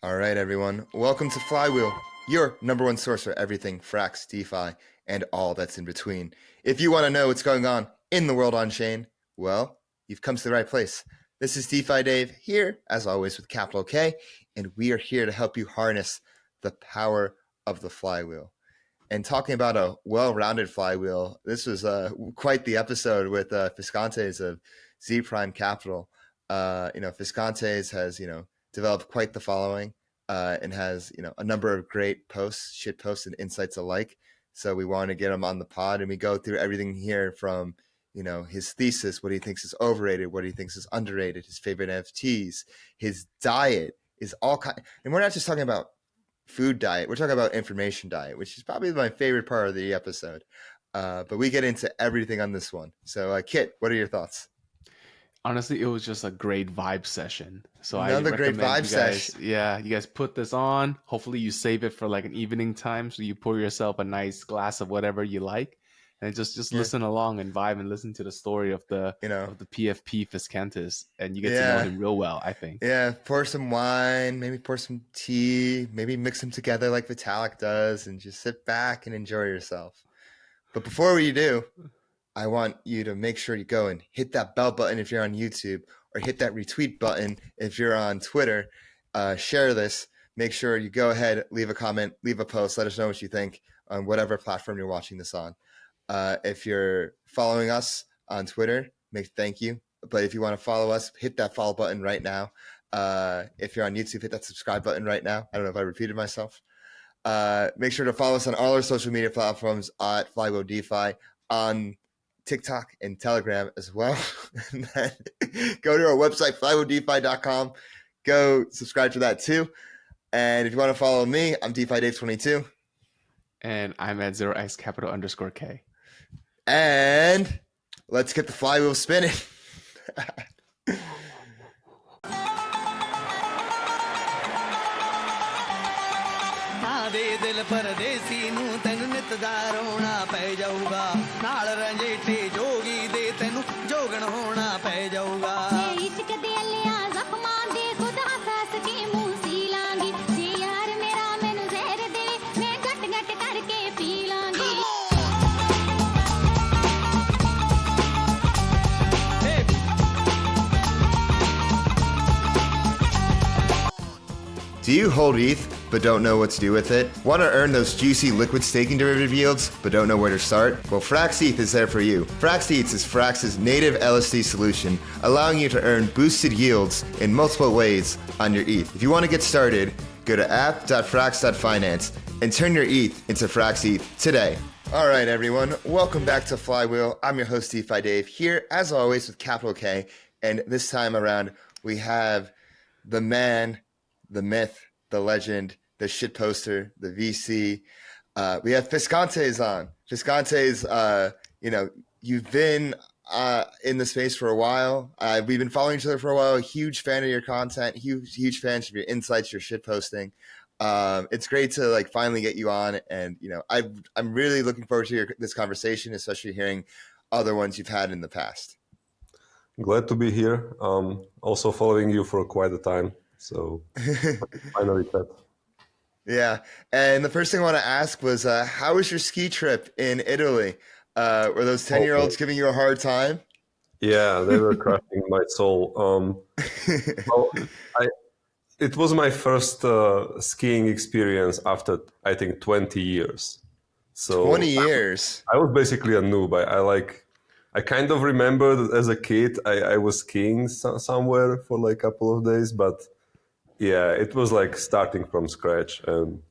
All right, everyone. Welcome to Flywheel, your number one source for everything Frax, DeFi, and all that's in between. If you want to know what's going on in the world on chain, well, you've come to the right place. This is DeFi Dave here, as always, with capital K, and we are here to help you harness the power of the flywheel. And talking about a well-rounded flywheel, this was quite the episode with Fiskantes of Zee Prime Capital. Fiskantes has developed quite the following and has a number of great posts, shit posts, and insights alike. So we want to get him on the pod, and we go through everything here from his thesis, what he thinks is overrated, what he thinks is underrated, his favorite NFTs, his diet is all kind. And we're not just talking about food diet, we're talking about information diet, which is probably my favorite part of the episode. But we get into everything on this one. So Kit, what are your thoughts? Honestly, it was just a great vibe session. So Another I great recommend vibe you guys, session. yeah, you guys put this on. Hopefully you save it for like an evening time. So you pour yourself a nice glass of whatever you like and just listen along and vibe and listen to the story of the PFP Fiskantes, and you get to know him real well, I think. Yeah, pour some wine, maybe pour some tea, maybe mix them together like Vitalik does, and just sit back and enjoy yourself. But before we do, I want you to make sure you go and hit that bell button if you're on YouTube, or hit that retweet button if you're on Twitter. Share this. Make sure you go ahead, leave a comment, leave a post. Let us know what you think on whatever platform you're watching this on. If you're following us on Twitter, thank you. But if you want to follow us, hit that follow button right now. If you're on YouTube, hit that subscribe button right now. I don't know if I repeated myself. Make sure to follow us on all our social media platforms at Flywheel DeFi, on TikTok and Telegram as well. And then go to our website, flywheeldefi.com. Go subscribe to that too. And if you want to follow me, I'm DeFi Dave 22. And I'm at 0xcapital_K. And let's get the flywheel spinning. ਦਿਲ ਪਰਦੇਸੀ ਨੂੰ ਤੈਨੂੰ ਨਿਤਦਾਰ ਹੋਣਾ ਪੈ ਜਾਊਗਾ ਨਾਲ ਰੰਜੇਟੇ ਜੋਗੀ ਦੇ ਤੈਨੂੰ ਜੋਗਣ ਹੋਣਾ ਪੈ ਜਾਊਗਾ ਇਸ਼ਕ ਦੇ ਅਲਿਆ ਜ਼ਖਮਾਂ ਦੇ ਖੁਦ ਹੱਸ ਕੇ ਮੂੰਹ ਸੀ ਲਾਂਗੀ ਜੇ ਯਾਰ ਮੇਰਾ ਮੈਨੂੰ ਜ਼ਹਿਰ ਦੇ ਮੈਂ ਘਟ ਘਟ ਕਰਕੇ ਪੀ ਲਾਂਗੀ Do you hold ETH but don't know what to do with it? Want to earn those juicy liquid staking derivative yields but don't know where to start? Well, Frax ETH is there for you. Frax ETH is Frax's native LSD solution, allowing you to earn boosted yields in multiple ways on your ETH. If you want to get started, go to app.frax.finance and turn your ETH into Frax ETH today. All right, everyone. Welcome back to Flywheel. I'm your host, DeFi Dave, here, as always, with capital K. And this time around, we have the man, the myth, the legend, the shit poster, the VC. We have Fiskantes on. Fiskantes, you've been in the space for a while. We've been following each other for a while. Huge fan of your content. Huge fans of your insights, your shit posting. It's great to finally get you on, and I'm really looking forward to this conversation, especially hearing other ones you've had in the past. Glad to be here. Also following you for quite a time. So finally that. Yeah. And the first thing I want to ask was, how was your ski trip in Italy? Were those 10-year-olds giving you a hard time? Yeah, they were crushing my soul. Well, it was my first skiing experience after, I think, 20 years. So 20 years? I was basically a noob. I kind of remember that as a kid, I was skiing somewhere for like a couple of days, but yeah, it was like starting from scratch, and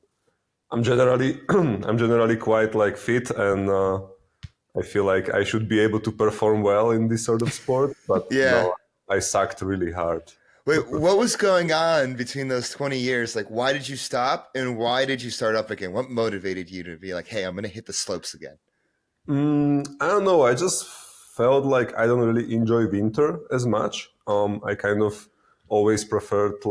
I'm generally quite fit, and I feel like I should be able to perform well in this sort of sport. But no, I sucked really hard. Wait, what was going on between those 20 years? Why did you stop, and why did you start up again? What motivated you to be like, hey, I'm going to hit the slopes again? I don't know. I just felt like I don't really enjoy winter as much. I kind of always preferred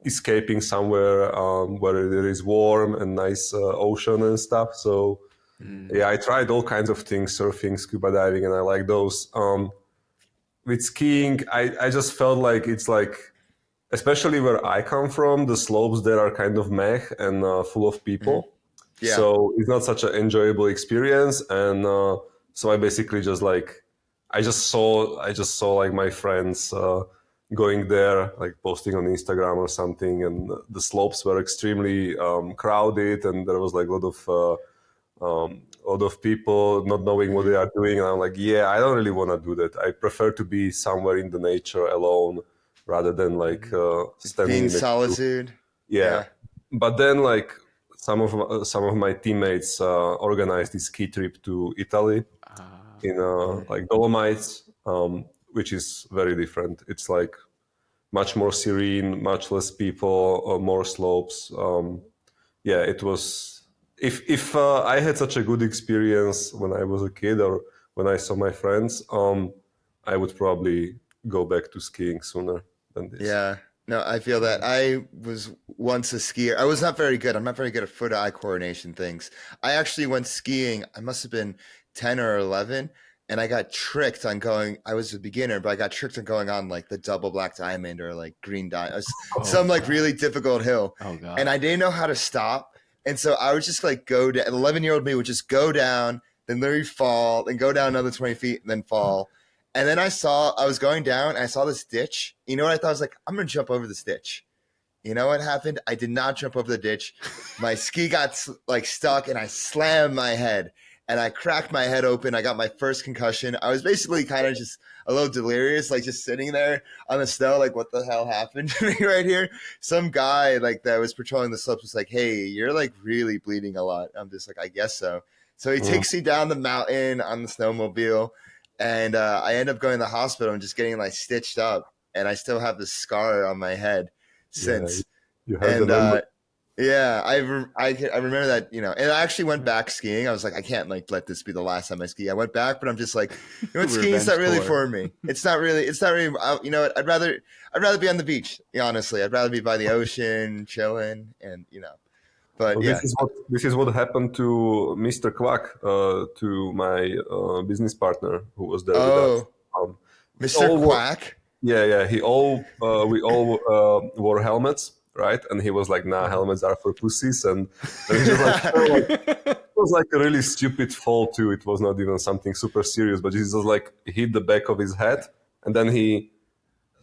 escaping somewhere where there is warm and nice ocean and stuff. So yeah, I tried all kinds of things, surfing, scuba diving, and I like those. With skiing, I just felt like it's like especially where I come from, the slopes there are kind of meh and full of people. Yeah. So it's not such an enjoyable experience. And so I basically just like, I just saw like my friends going there, like posting on Instagram or something, and the slopes were extremely crowded, and there was like a lot of people not knowing what they are doing. And I'm like, yeah, I don't really want to do that. I prefer to be somewhere in the nature alone rather than like standing Being in solitude. yeah. But then like some of my teammates organized this ski trip to Italy in like Dolomites, which is very different. It's like much more serene, much less people, more slopes. Yeah, it was. If I had such a good experience when I was a kid or when I saw my friends, I would probably go back to skiing sooner than this. Yeah. No, I feel that. I was once a skier. I was not very good. I'm not very good at foot-eye coordination things. I actually went skiing. I must have been 10 or 11, and I got tricked on going. I was a beginner, but I got tricked on going on like the double black diamond or like green diamond, some like really difficult hill. Oh God. And I didn't know how to stop. And so I would just like go down. 11-year-old me would just go down, then literally fall, then go down another 20 feet, and then fall. And then I was going down, and I saw this ditch. You know what I thought? I was like, I'm going to jump over this ditch. You know what happened? I did not jump over the ditch. My ski got like stuck, and I slammed my head, and I cracked my head open. I got my first concussion. I was basically kind of just a little delirious, like just sitting there on the snow, like what the hell happened to me right here? Some guy like that was patrolling the slopes was like, hey, you're like really bleeding a lot. I'm just like, I guess so. So he takes me down the mountain on the snowmobile. And I end up going to the hospital and just getting like stitched up, and I still have this scar on my head since. Yeah, you have and yeah, I remember that, you know. And I actually went back skiing. I was like, I can't like let this be the last time I ski. I went back, but I'm just like, you know what, skiing's not really for me. It's not really. You know what? I'd rather be on the beach. Honestly, I'd rather be by the ocean, chilling, and you know. But well, yeah, this is what happened to Mr. Quack, to my business partner who was there with us. Mr. Quack. We all wore helmets, right? And he was like, "Nah, helmets are for pussies." And he just it was like a really stupid fall too. It was not even something super serious, but he just like hit the back of his head, and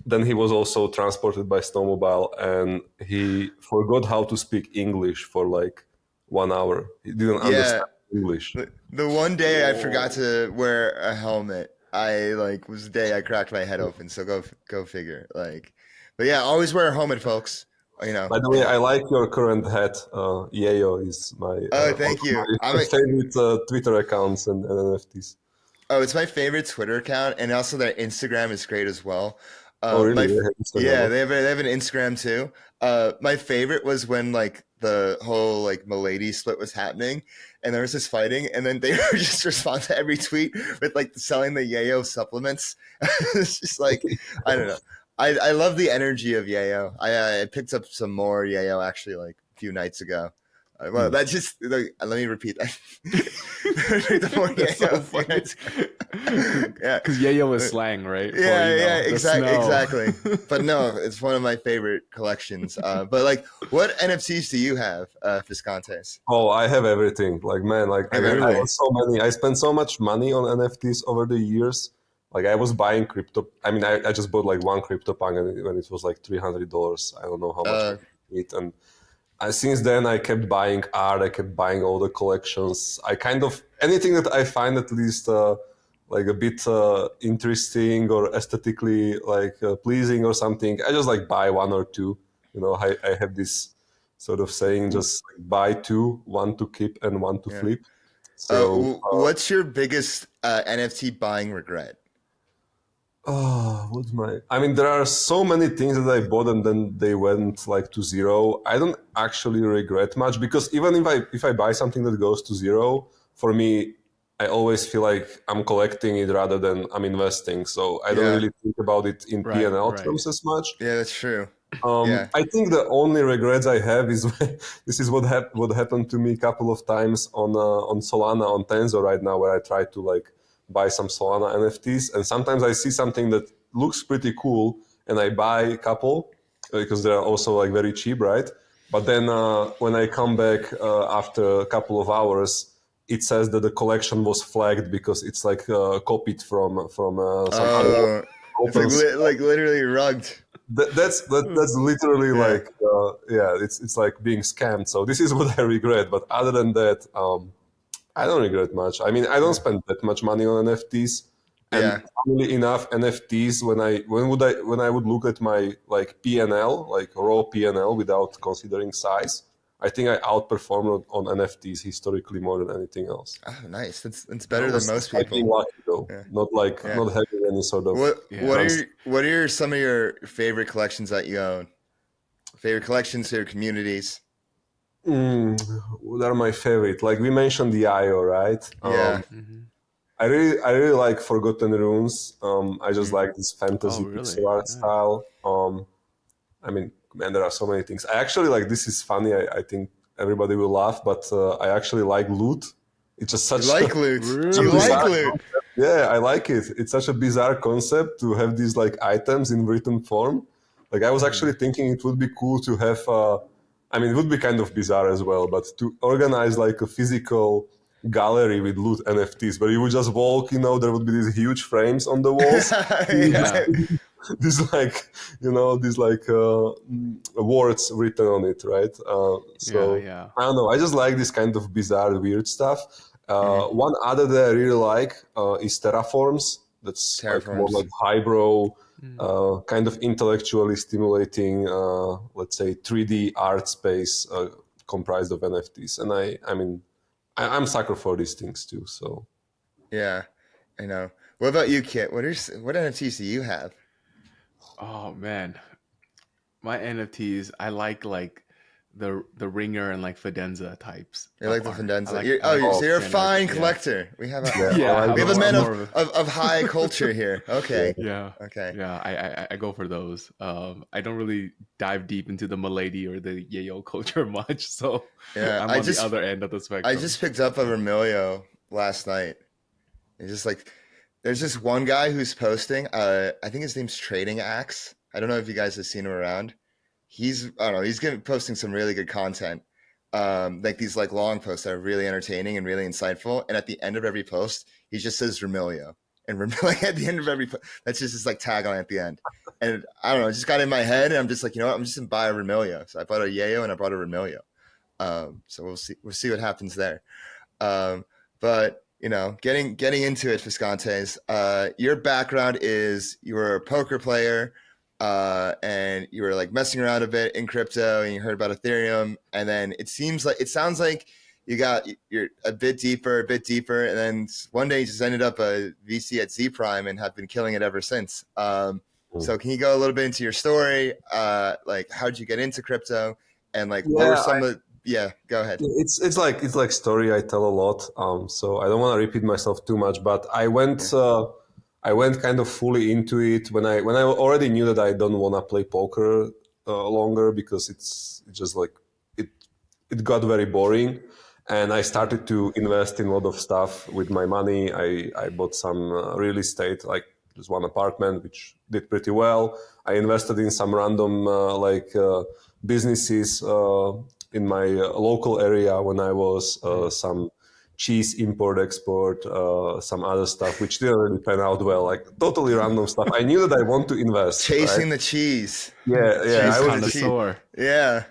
then he was also transported by snowmobile, and he forgot how to speak English for like 1 hour. He didn't understand English. The one day I forgot to wear a helmet, I like was the day I cracked my head open. So go figure. Like, but yeah, always wear a helmet, folks. You know. By the way, I like your current hat. Yayo is my thank you. My favorite Twitter accounts and NFTs. Oh, it's my favorite Twitter account, and also their Instagram is great as well. Oh, really? They have an Instagram too. My favorite was when like the whole like Milady split was happening, and there was this fighting, and then they would just respond to every tweet with like selling the Yayo supplements. It's just like, I don't know. I love the energy of Yayo. I picked up some more Yayo actually like a few nights ago. Well, that just let me repeat that. Yeah, because Yayo is slang, right? Exactly. But no, it's one of my favorite collections. But like, what NFTs do you have, Fiskantes? Oh, I have everything. Like, man, like I have so many. I spent so much money on NFTs over the years. Like, I was buying crypto. I mean, I just bought like one CryptoPunk when it was like $300. I don't know how much it, and since then I kept buying art. I kept buying all the collections. I kind of anything that I find at least like a bit interesting or aesthetically like pleasing or something, I just like buy one or two. You know, I have this sort of saying: just like, buy two, one to keep and one to flip. So, what's your biggest NFT buying regret? I mean, there are so many things that I bought and then they went like to zero. I don't actually regret much, because even if I buy something that goes to zero, for me, I always feel like I'm collecting it rather than I'm investing. So I don't really think about it in P&L terms as much. Yeah, that's true. I think the only regrets I have is this is what happened to me a couple of times on Solana, on Tensor right now, where I try to like buy some Solana NFTs, and sometimes I see something that looks pretty cool and I buy a couple, because they're also like very cheap, right? But then when I come back after a couple of hours, it says that the collection was flagged because it's like copied from some other it's like literally rugged. That's literally like it's like being scammed. So this is what I regret. But other than that, I don't regret much. I mean, I don't spend that much money on NFTs, and funnily enough, NFTs when I would look at my like PNL, like raw PNL without considering size, I think I outperformed on NFTs historically more than anything else. Oh, nice. That's better than most people. Being lucky though, not having any sort of. What are some of your favorite collections that you own? Favorite collections, favorite communities? What are my favorite? Like we mentioned the IO, right? Yeah. I really like Forgotten Runes. I just like this fantasy pixel art style. I mean, man, there are so many things. I actually like. This is funny. I think everybody will laugh, but I actually like loot. It's just such. You like loot? You like loot? Yeah, I like it. It's such a bizarre concept to have these like items in written form. Like I was actually thinking it would be cool to have. I mean, it would be kind of bizarre as well, but to organize like a physical gallery with loot NFTs, where you would just walk. There would be these huge frames on the walls. These like these like words written on it, right? I don't know, I just like this kind of bizarre weird stuff. One other that I really like is terraforms. That's like more like highbrow, kind of intellectually stimulating, let's say 3D art space comprised of NFTs. And I mean I'm sucker for these things too, so yeah, I know. What about you, Kit? What NFTs do you have? Oh man, my NFTs, I like the Ringer and like Fidenza types. You like the Fidenza? So you're a fine collector. We have a man of high culture here. Okay. Yeah. Okay. Yeah, I go for those. I don't really dive deep into the Milady or the Yayo culture much, so I'm on the other end of the spectrum. I just picked up a Remilio last night. It's just like there's this one guy who's posting. I think his name's Trading Axe. I don't know if you guys have seen him around. He's posting some really good content. Like these like long posts that are really entertaining and really insightful. And at the end of every post, he just says Remilio. And Remilio at the end of every post, that's just his like tagline at the end. And I don't know, it just got in my head and I'm just like, you know what, I'm just gonna buy a Remilio. So I bought a Yayo and I bought a Remilio. So we'll see what happens there. But getting into it, Fiskantes, your background is you were a poker player. And you were like messing around a bit in crypto and you heard about Ethereum. And then it sounds like you're a bit deeper. And then one day you just ended up a VC at Zee Prime and have been killing it ever since. So can you go a little bit into your story? Like how'd you get into crypto and like what were some of go ahead. It's like story I tell a lot. So I don't want to repeat myself too much, but I went kind of fully into it when I already knew that I don't want to play poker longer because it's just like it got very boring, and I started to invest in a lot of stuff with my money. I bought some real estate, like just one apartment, which did pretty well. I invested in some random businesses in my local area when I was some cheese import export, some other stuff which didn't really pan out well, like totally random stuff. I knew that I want to invest. Chasing the cheese. Yeah. Cheese connoisseur. Yeah.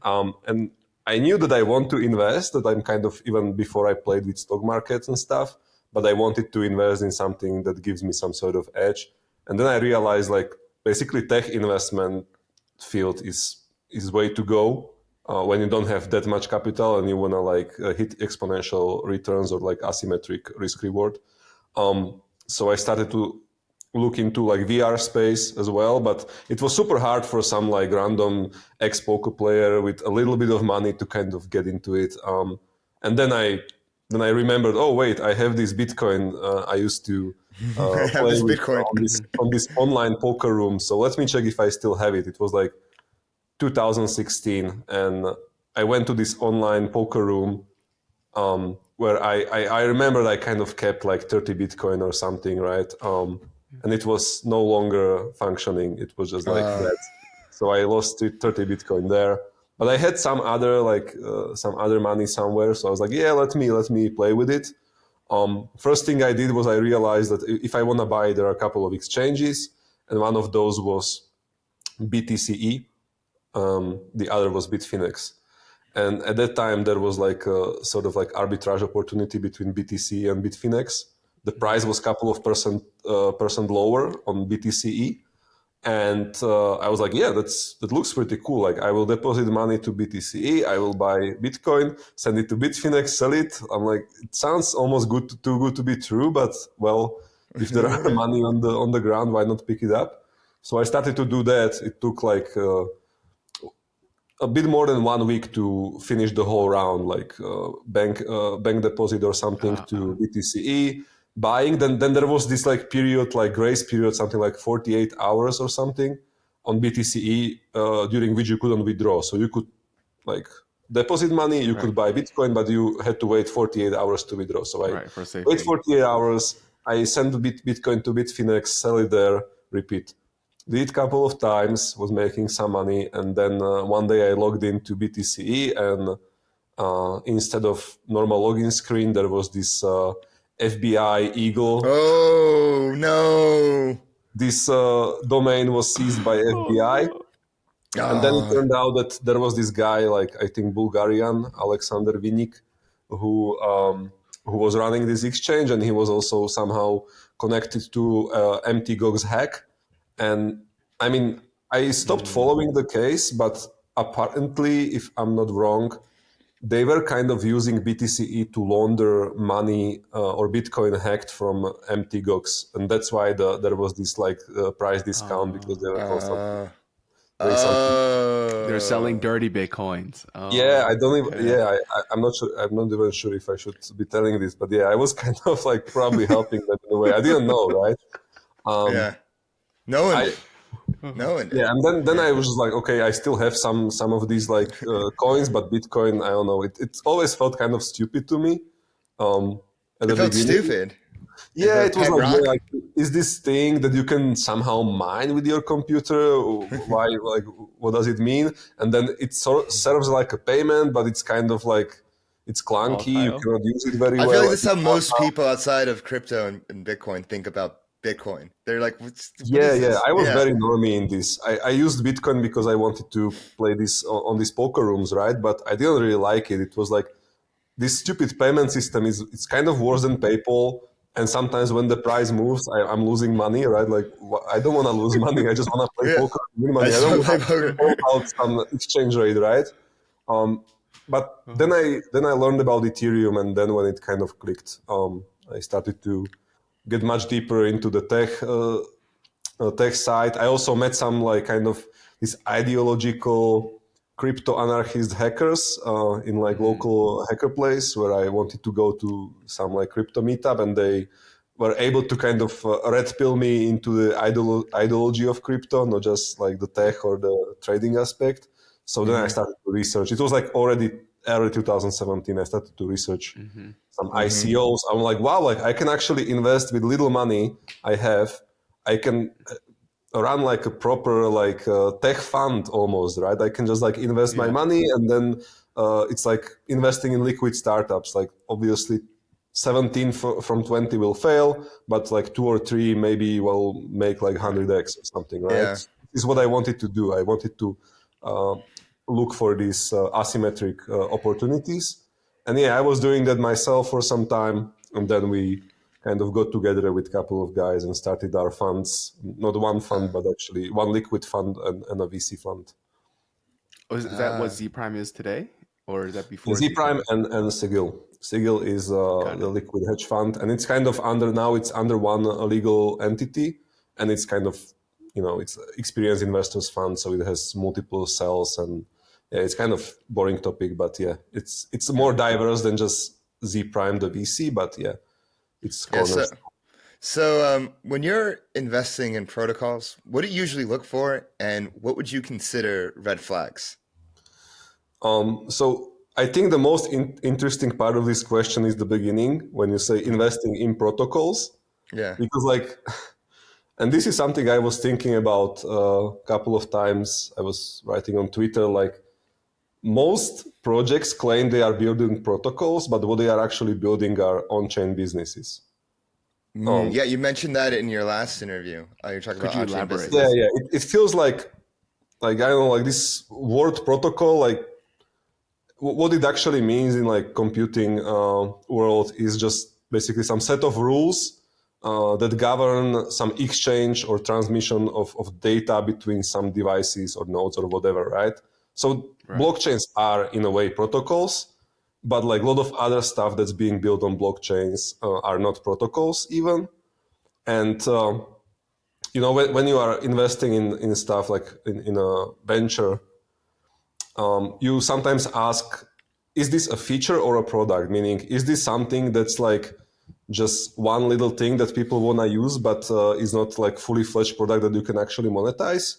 And I knew that I want to invest, that I'm kind of, even before I played with stock markets and stuff, but I wanted to invest in something that gives me some sort of edge. And then I realized like basically tech investment field is way to go. When you don't have that much capital and you want to like hit exponential returns or like asymmetric risk reward. So I started to look into like VR space as well, but it was super hard for some like random ex-poker player with a little bit of money to kind of get into it. And then I remembered, oh wait, I have this Bitcoin. I used to play with on this online poker room. So let me check if I still have it. It was like 2016, and I went to this online poker room where I remember I kind of kept like 30 Bitcoin or something, right? And it was no longer functioning. It was just like that. So I lost 30 Bitcoin there. But I had some other money somewhere. So I was like, yeah, let me play with it. First thing I did was I realized that if I want to buy, there are a couple of exchanges, and one of those was BTCE. The other was Bitfinex. And at that time, there was like a sort of like arbitrage opportunity between BTC and Bitfinex. The price was a couple of percent lower on BTCE. And I was like, yeah, that looks pretty cool. Like, I will deposit money to BTCE, I will buy Bitcoin, send it to Bitfinex, sell it. I'm like, it sounds almost too good to be true, but well, if there are money on the ground, why not pick it up? So I started to do that. It took like a bit more than 1 week to finish the whole round, like bank deposit or something to BTCE. Buying, then there was this like period, like grace period, something like 48 hours or something on BTCE during which you couldn't withdraw. So you could like deposit money, you could buy Bitcoin, but you had to wait 48 hours to withdraw. So I wait 48 hours, I send Bitcoin to Bitfinex, sell it there, repeat. Did a couple of times, was making some money, and then one day I logged into BTCE, and instead of normal login screen, there was this FBI Eagle. Oh no! This domain was seized by FBI, and then it turned out that there was this guy, like I think Bulgarian, Alexander Vinik, who was running this exchange, and he was also somehow connected to MTGOG's hack. And I mean, I stopped following the case, but apparently, if I'm not wrong, they were kind of using BTCE to launder money or Bitcoin hacked from MTGOX, and that's why there was this like price discount because they were constantly. They're selling dirty Bitcoins. Yeah, I don't even. Yeah, I'm not sure. I'm not even sure if I should be telling this, but yeah, I was kind of like probably helping them in a way. I didn't know, right? Yeah, no one did. No one did. Yeah, and then I was just like, okay, I still have some of these like coins, but Bitcoin, I don't know. It always felt kind of stupid to me. At It the felt beginning. stupid. Yeah, it was like, is this thing that you can somehow mine with your computer? Why? Like, what does it mean? And then it serves like a payment, but it's kind of like it's clunky. You cannot use it very well. I feel like this is how most people outside of crypto and Bitcoin think about Bitcoin. They're like, what I was very normie in this. I used Bitcoin because I wanted to play this on these poker rooms, right? But I didn't really like it. It was like this stupid payment system it's kind of worse than PayPal. And sometimes when the price moves, I'm losing money, right? Like, I don't want to lose money. I just want to play poker and win money. I don't want to play out some exchange rate, right? But then I learned about Ethereum, and then when it kind of clicked, I started to get much deeper into the tech side. I also met some like kind of these ideological crypto anarchist hackers in like local hacker place where I wanted to go to some like crypto meetup, and they were able to kind of red pill me into the ideology of crypto, not just like the tech or the trading aspect. So then I started to research. It was like already early 2017. I started to research some ICOs. I'm like, wow, like I can actually invest with little money I have. I can run like a proper like tech fund almost, right? I can just like invest my money, and then it's like investing in liquid startups. Like obviously 17 from 20 will fail, but like 2 or 3 maybe will make like 100x or something, right? Yeah. This is what I wanted to do. I wanted to look for these asymmetric opportunities. And yeah, I was doing that myself for some time, and then we kind of got together with a couple of guys and started our funds. Not one fund, but actually one liquid fund and a VC fund. Oh, is that what Zee Prime is today? Or is that before? Zee Prime and Sigil. Sigil is the liquid hedge fund, and it's kind of under one legal entity, and it's kind of, it's experienced investors fund, so it has multiple cells, and yeah, it's kind of boring topic, but yeah, it's more diverse than just Zee Prime, the VC, but yeah. It's So when you're investing in protocols, what do you usually look for, and what would you consider red flags? So I think the most interesting part of this question is the beginning, when you say investing in protocols. Yeah. Because like, And this is something I was thinking about a couple of times. I was writing on Twitter, like most projects claim they are building protocols, but what they are actually building are on-chain businesses. Yeah, you mentioned that in your last interview. You're talking about on-chain elaborate? businesses. Yeah. It feels like I don't know, like this word protocol, like what it actually means in like computing world is just basically some set of rules that govern some exchange or transmission of data between some devices or nodes or whatever, right? So blockchains are in a way protocols, but like a lot of other stuff that's being built on blockchains are not protocols even. And when you are investing in stuff like in a venture, you sometimes ask, is this a feature or a product? Meaning, is this something that's like just one little thing that people want to use, but is not like fully fledged product that you can actually monetize?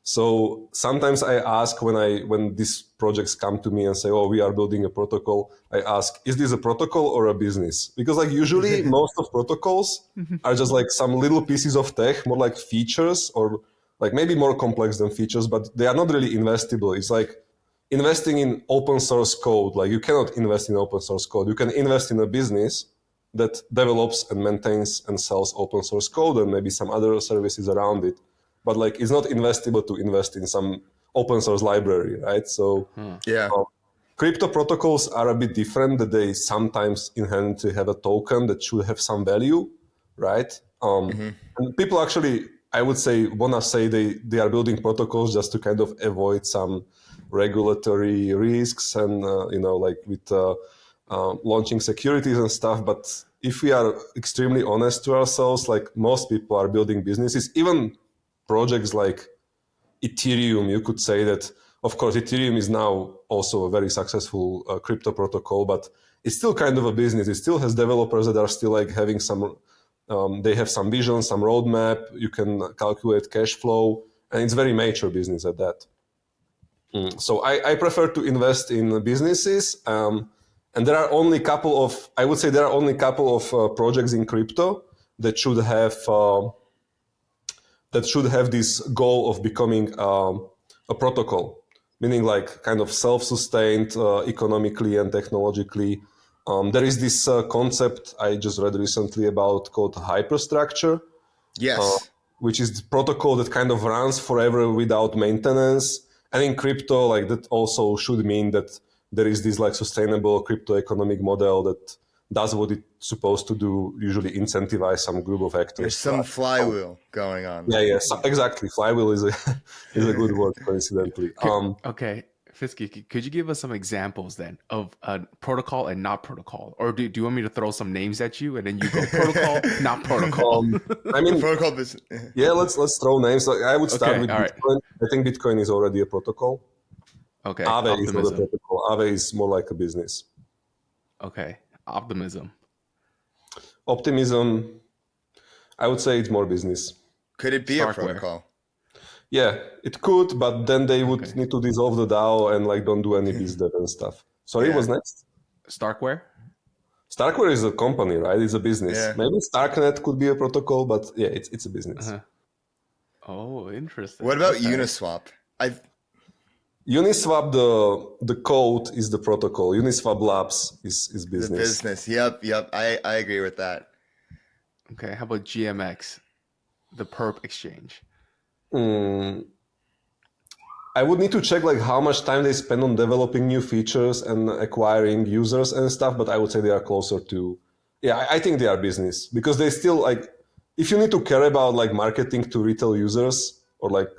So sometimes I ask when these projects come to me and say, oh, we are building a protocol, I ask, is this a protocol or a business? Because like usually most of protocols are just like some little pieces of tech, more like features or like maybe more complex than features, but they are not really investable. It's like investing in open source code. Like you cannot invest in open source code. You can invest in a business that develops and maintains and sells open source code and maybe some other services around it. But like it's not investable to invest in some open source library, right? So crypto protocols are a bit different, that they sometimes inherently have a token that should have some value, right? And people actually, I would say, wanna say they are building protocols just to kind of avoid some regulatory risks and like with launching securities and stuff. But if we are extremely honest to ourselves, like most people are building businesses, even projects like Ethereum, you could say that, of course, Ethereum is now also a very successful crypto protocol, but it's still kind of a business. It still has developers that are still like having some, they have some vision, some roadmap, you can calculate cash flow, and it's very mature business at that. So I prefer to invest in businesses, and there are only a couple of, I would say there are only a couple of projects in crypto that should have this goal of becoming a protocol, meaning like kind of self-sustained economically and technologically. There is this concept I just read recently about called hyperstructure. Yes. Which is the protocol that kind of runs forever without maintenance. And in crypto, like that also should mean that there is this like sustainable crypto economic model that does what it's supposed to do, usually incentivize some group of actors. There's some flywheel going on. Yeah, exactly. Flywheel is a good word, coincidentally. Okay, Fisky, could you give us some examples then of a protocol and not protocol? Or do you want me to throw some names at you and then you go protocol, not protocol? I mean, protocol business. Yeah, let's throw names. Like, I would start with Bitcoin. Right. I think Bitcoin is already a protocol. Okay. Aave is not a protocol. Aave is more like a business. Okay. Optimism. Optimism, I would say it's more business. Could it be a protocol? Yeah, it could, but then they would need to dissolve the DAO and like don't do any BizDev and stuff. Sorry, what's next? Starkware? Starkware is a company, right? It's a business. Yeah. Maybe Starknet could be a protocol, but yeah, it's a business. Oh, interesting. What about Uniswap? Uniswap, the code is the protocol. Uniswap Labs is business. The business. Yep. I agree with that. Okay, how about GMX, the perp exchange? I would need to check like how much time they spend on developing new features and acquiring users and stuff, but I would say they are closer to, I think they are business, because they still like, if you need to care about like marketing to retail users or like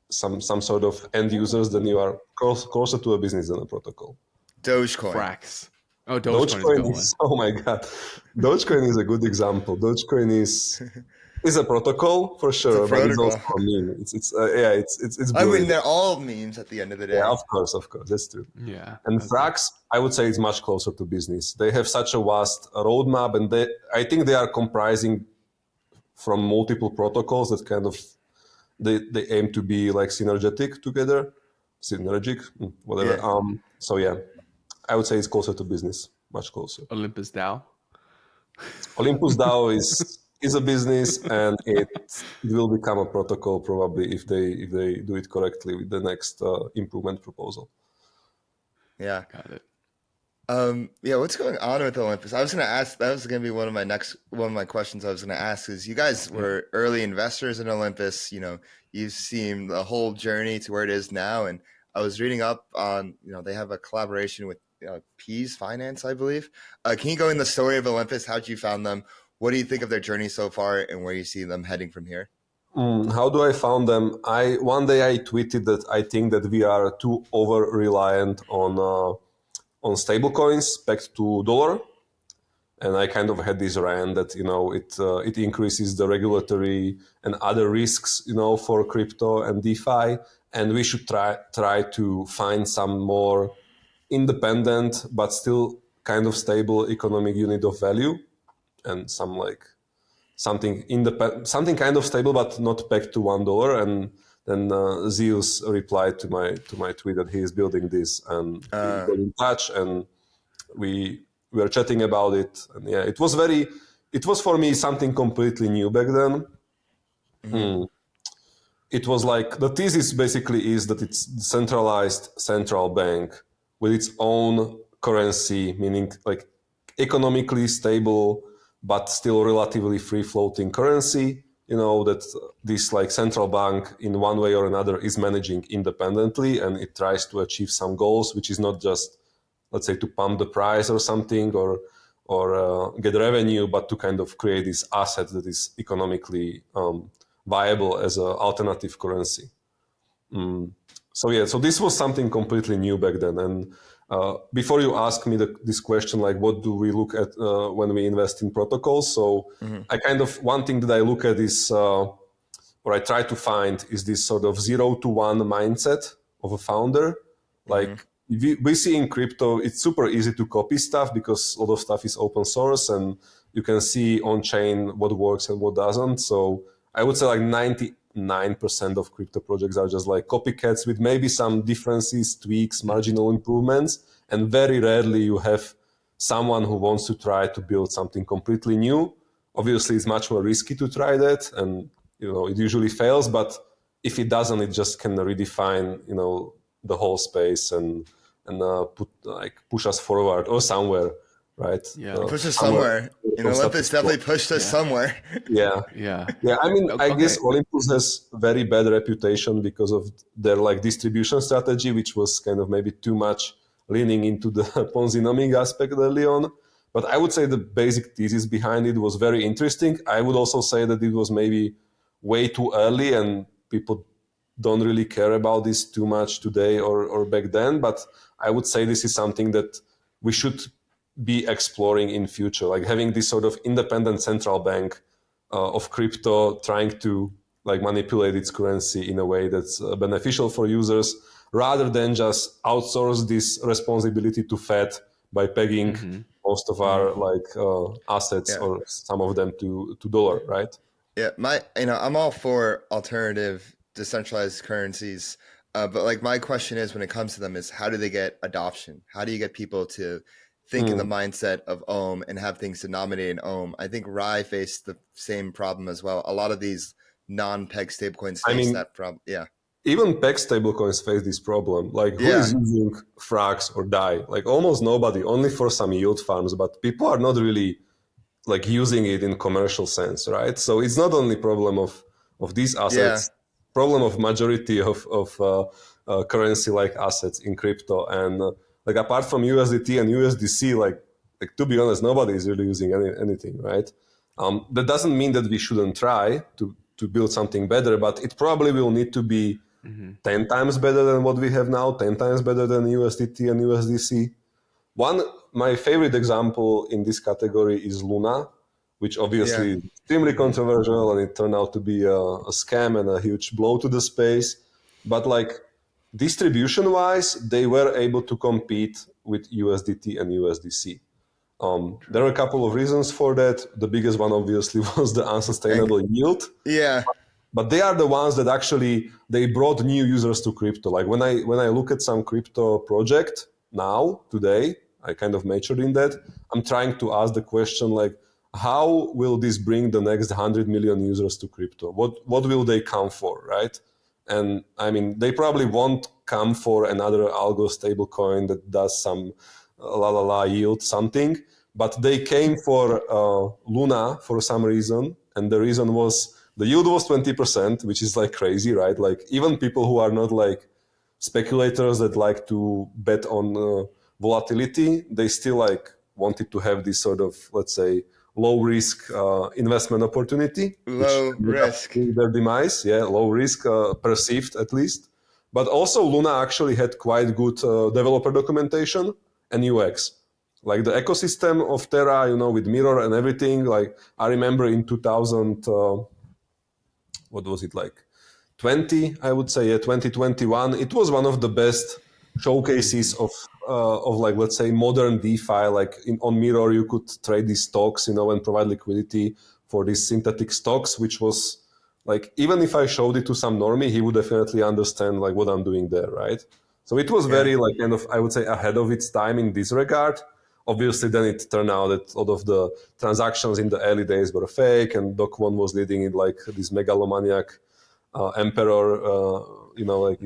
some sort of end users, then you are closer to a business than a protocol. Dogecoin. Frax. Oh, Dogecoin is oh my God. Dogecoin is a good example. Dogecoin is a protocol for sure, but it's also a meme. It's I mean, they're all memes at the end of the day. Yeah, of course, that's true. Yeah. And Frax, I would say, is much closer to business. They have such a vast roadmap, and I think they are comprising from multiple protocols that kind of they aim to be like synergetic together, whatever. Yeah. So yeah, I would say it's closer to business, much closer. Olympus DAO. Olympus DAO is is a business, and it will become a protocol probably if they do it correctly with the next improvement proposal. Yeah. Got it. Yeah, what's going on with Olympus? I was going to ask, that was going to be one of my questions I was going to ask is you guys were early investors in Olympus, you've seen the whole journey to where it is now. And I was reading up on, they have a collaboration with Peas Finance, I believe. Can you go in the story of Olympus? How'd you found them? What do you think of their journey so far and where you see them heading from here? How do I found them? One day I tweeted that I think that we are too over reliant on stable coins pegged to dollar, and I kind of had this rant that it increases the regulatory and other risks for crypto and DeFi, and we should try to find some more independent but still kind of stable economic unit of value, and something kind of stable but not pegged to $1. And then Zeus replied to my tweet that he is building this, and we got in touch, and we were chatting about it. And yeah, it was for me something completely new back then. Mm-hmm. It was like the thesis basically is that it's decentralized central bank with its own currency, meaning like economically stable but still relatively free floating currency, that this like central bank in one way or another is managing independently, and it tries to achieve some goals, which is not just, let's say, to pump the price or something or get revenue, but to kind of create this asset that is economically viable as an alternative currency. So this was something completely new back then. And before you ask me this question, like what do we look at when we invest in protocols? So I kind of, one thing that I look at is, or I try to find, is this sort of 0 to 1 mindset of a founder. Like we see in crypto, it's super easy to copy stuff because a lot of stuff is open source and you can see on chain what works and what doesn't. So I would say like 99% of crypto projects are just like copycats with maybe some differences, tweaks, marginal improvements. And very rarely you have someone who wants to try to build something completely new. Obviously, it's much more risky to try that, and it usually fails. But if it doesn't, it just can redefine the whole space and push us forward or somewhere, right? Yeah, push us somewhere. Olympus definitely pushed us somewhere. Yeah. I mean, I guess Olympus has very bad reputation because of their distribution strategy, which was kind of maybe too much leaning into the Ponzi-nomic aspect early on. But I would say the basic thesis behind it was very interesting. I would also say that it was maybe way too early and people don't really care about this too much today or back then. But I would say this is something that we should be exploring in future, like having this sort of independent central bank of crypto trying to manipulate its currency in a way that's beneficial for users, rather than just outsource this responsibility to Fed by pegging most of our assets or some of them to dollar, right? Yeah, I'm all for alternative decentralized currencies, but my question is, when it comes to them, is how do they get adoption? How do you get people to think in the mindset of Ohm and have things denominated in Ohm? I think Rai faced the same problem as well. A lot of these non-peg stablecoins face that problem. Yeah. Even peg stablecoins face this problem. Who is using Frax or DAI? Almost nobody, only for some yield farms, but people are not really using it in commercial sense, right? So it's not only problem of these assets, problem of majority of currency-like assets in crypto. And apart from USDT and USDC, to be honest, nobody is really using anything, right? That doesn't mean that we shouldn't try to build something better, but it probably will need to be 10 times better than what we have now, 10 times better than USDT and USDC. My favorite example in this category is Luna, which obviously is extremely controversial, and it turned out to be a scam and a huge blow to the space. But distribution-wise, they were able to compete with USDT and USDC. There are a couple of reasons for that. The biggest one, obviously, was the unsustainable yield. Yeah. But they are the ones that actually, they brought new users to crypto. When I look at some crypto project now, today, I kind of matured in that. I'm trying to ask the question, how will this bring the next 100 million users to crypto? What will they come for, right? And I mean, they probably won't come for another algo stablecoin that does some yield something, but they came for Luna for some reason, and the reason was the yield was 20%, which is like crazy, right? Like even people who are not like speculators that like to bet on volatility, they still like wanted to have this sort of, let's say, low risk investment opportunity, Low which risk. their demise. Yeah, low risk perceived at least. But also Luna actually had quite good developer documentation and UX. Like the ecosystem of Terra, you know, with Mirror and everything. Like I remember in 2000, what was it like? 20, I would say, 2021. It was one of the best showcases of like, let's say, modern DeFi. Like on Mirror, you could trade these stocks, you know, and provide liquidity for these synthetic stocks, which was like, even if I showed it to some normie, he would definitely understand like what I'm doing there, right? So it was very like kind of, I would say, ahead of its time in this regard. Obviously, then it turned out that a lot of the transactions in the early days were fake, and Doc One was leading it like this megalomaniac emperor. You know, like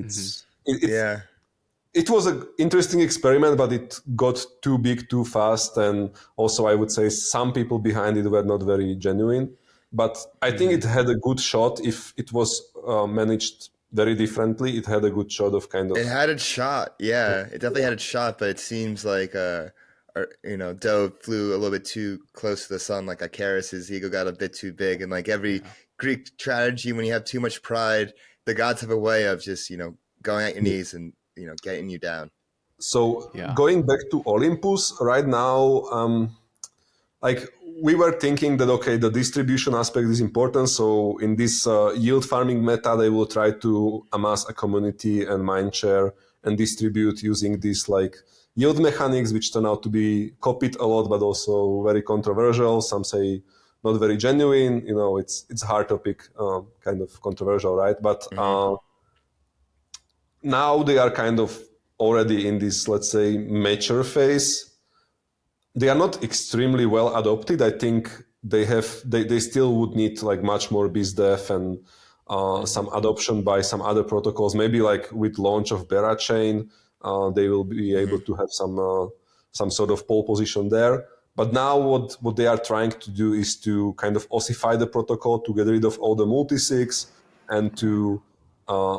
it was an interesting experiment, but it got too big too fast, and also I would say some people behind it were not very genuine. But I think it had a good shot if it was managed very differently. It had a good shot of kind of. It had its shot, yeah. It definitely had its shot, but it seems like Doe flew a little bit too close to the sun. Like Icarus's ego got a bit too big, and like every Greek tragedy, when you have too much pride, the gods have a way of just going at your knees and getting you down. So going back to Olympus right now, like we were thinking that okay, the distribution aspect is important. So in this yield farming meta, they will try to amass a community and mindshare and distribute using these like yield mechanics, which turn out to be copied a lot, but also very controversial. Some say not very genuine. You know, it's a hard topic, kind of controversial, right? But now they are kind of already in this, let's say, mature phase. They are not extremely well adopted. I think they still would need like much more BizDev and some adoption by some other protocols. Maybe like with launch of Berachain, they will be able to have some sort of pole position there. But now what they are trying to do is to kind of ossify the protocol to get rid of all the multisigs and to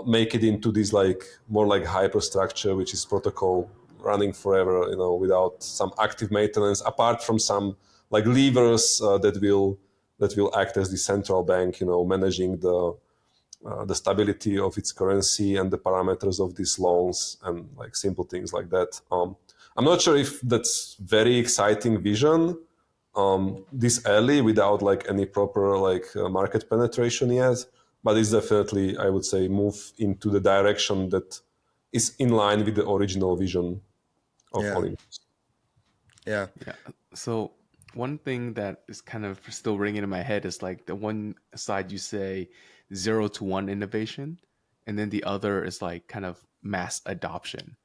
make it into this like more like hyperstructure, which is protocol running forever, you know, without some active maintenance, apart from some like levers that will act as the central bank, you know, managing the stability of its currency and the parameters of these loans and like simple things like that. I'm not sure if that's very exciting vision this early without like any proper like market penetration yet, but it's definitely, I would say, move into the direction that is in line with the original vision of Olympus. Yeah. So one thing that is kind of still ringing in my head is like the one side you say 0 to 1 innovation, and then the other is like kind of mass adoption.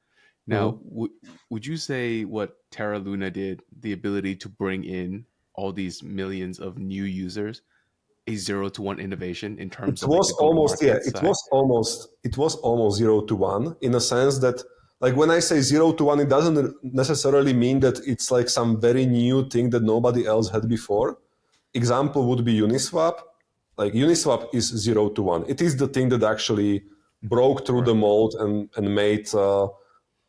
Now, would you say what Terra Luna did, the ability to bring in all these millions of new users, a 0 to 1 innovation in terms of was like the almost it was almost 0 to 1 in a sense that like when I say 0 to 1, it doesn't necessarily mean that it's like some very new thing that nobody else had before. Example would be Uniswap. Like Uniswap is 0 to 1. It is the thing that actually broke through the mold and made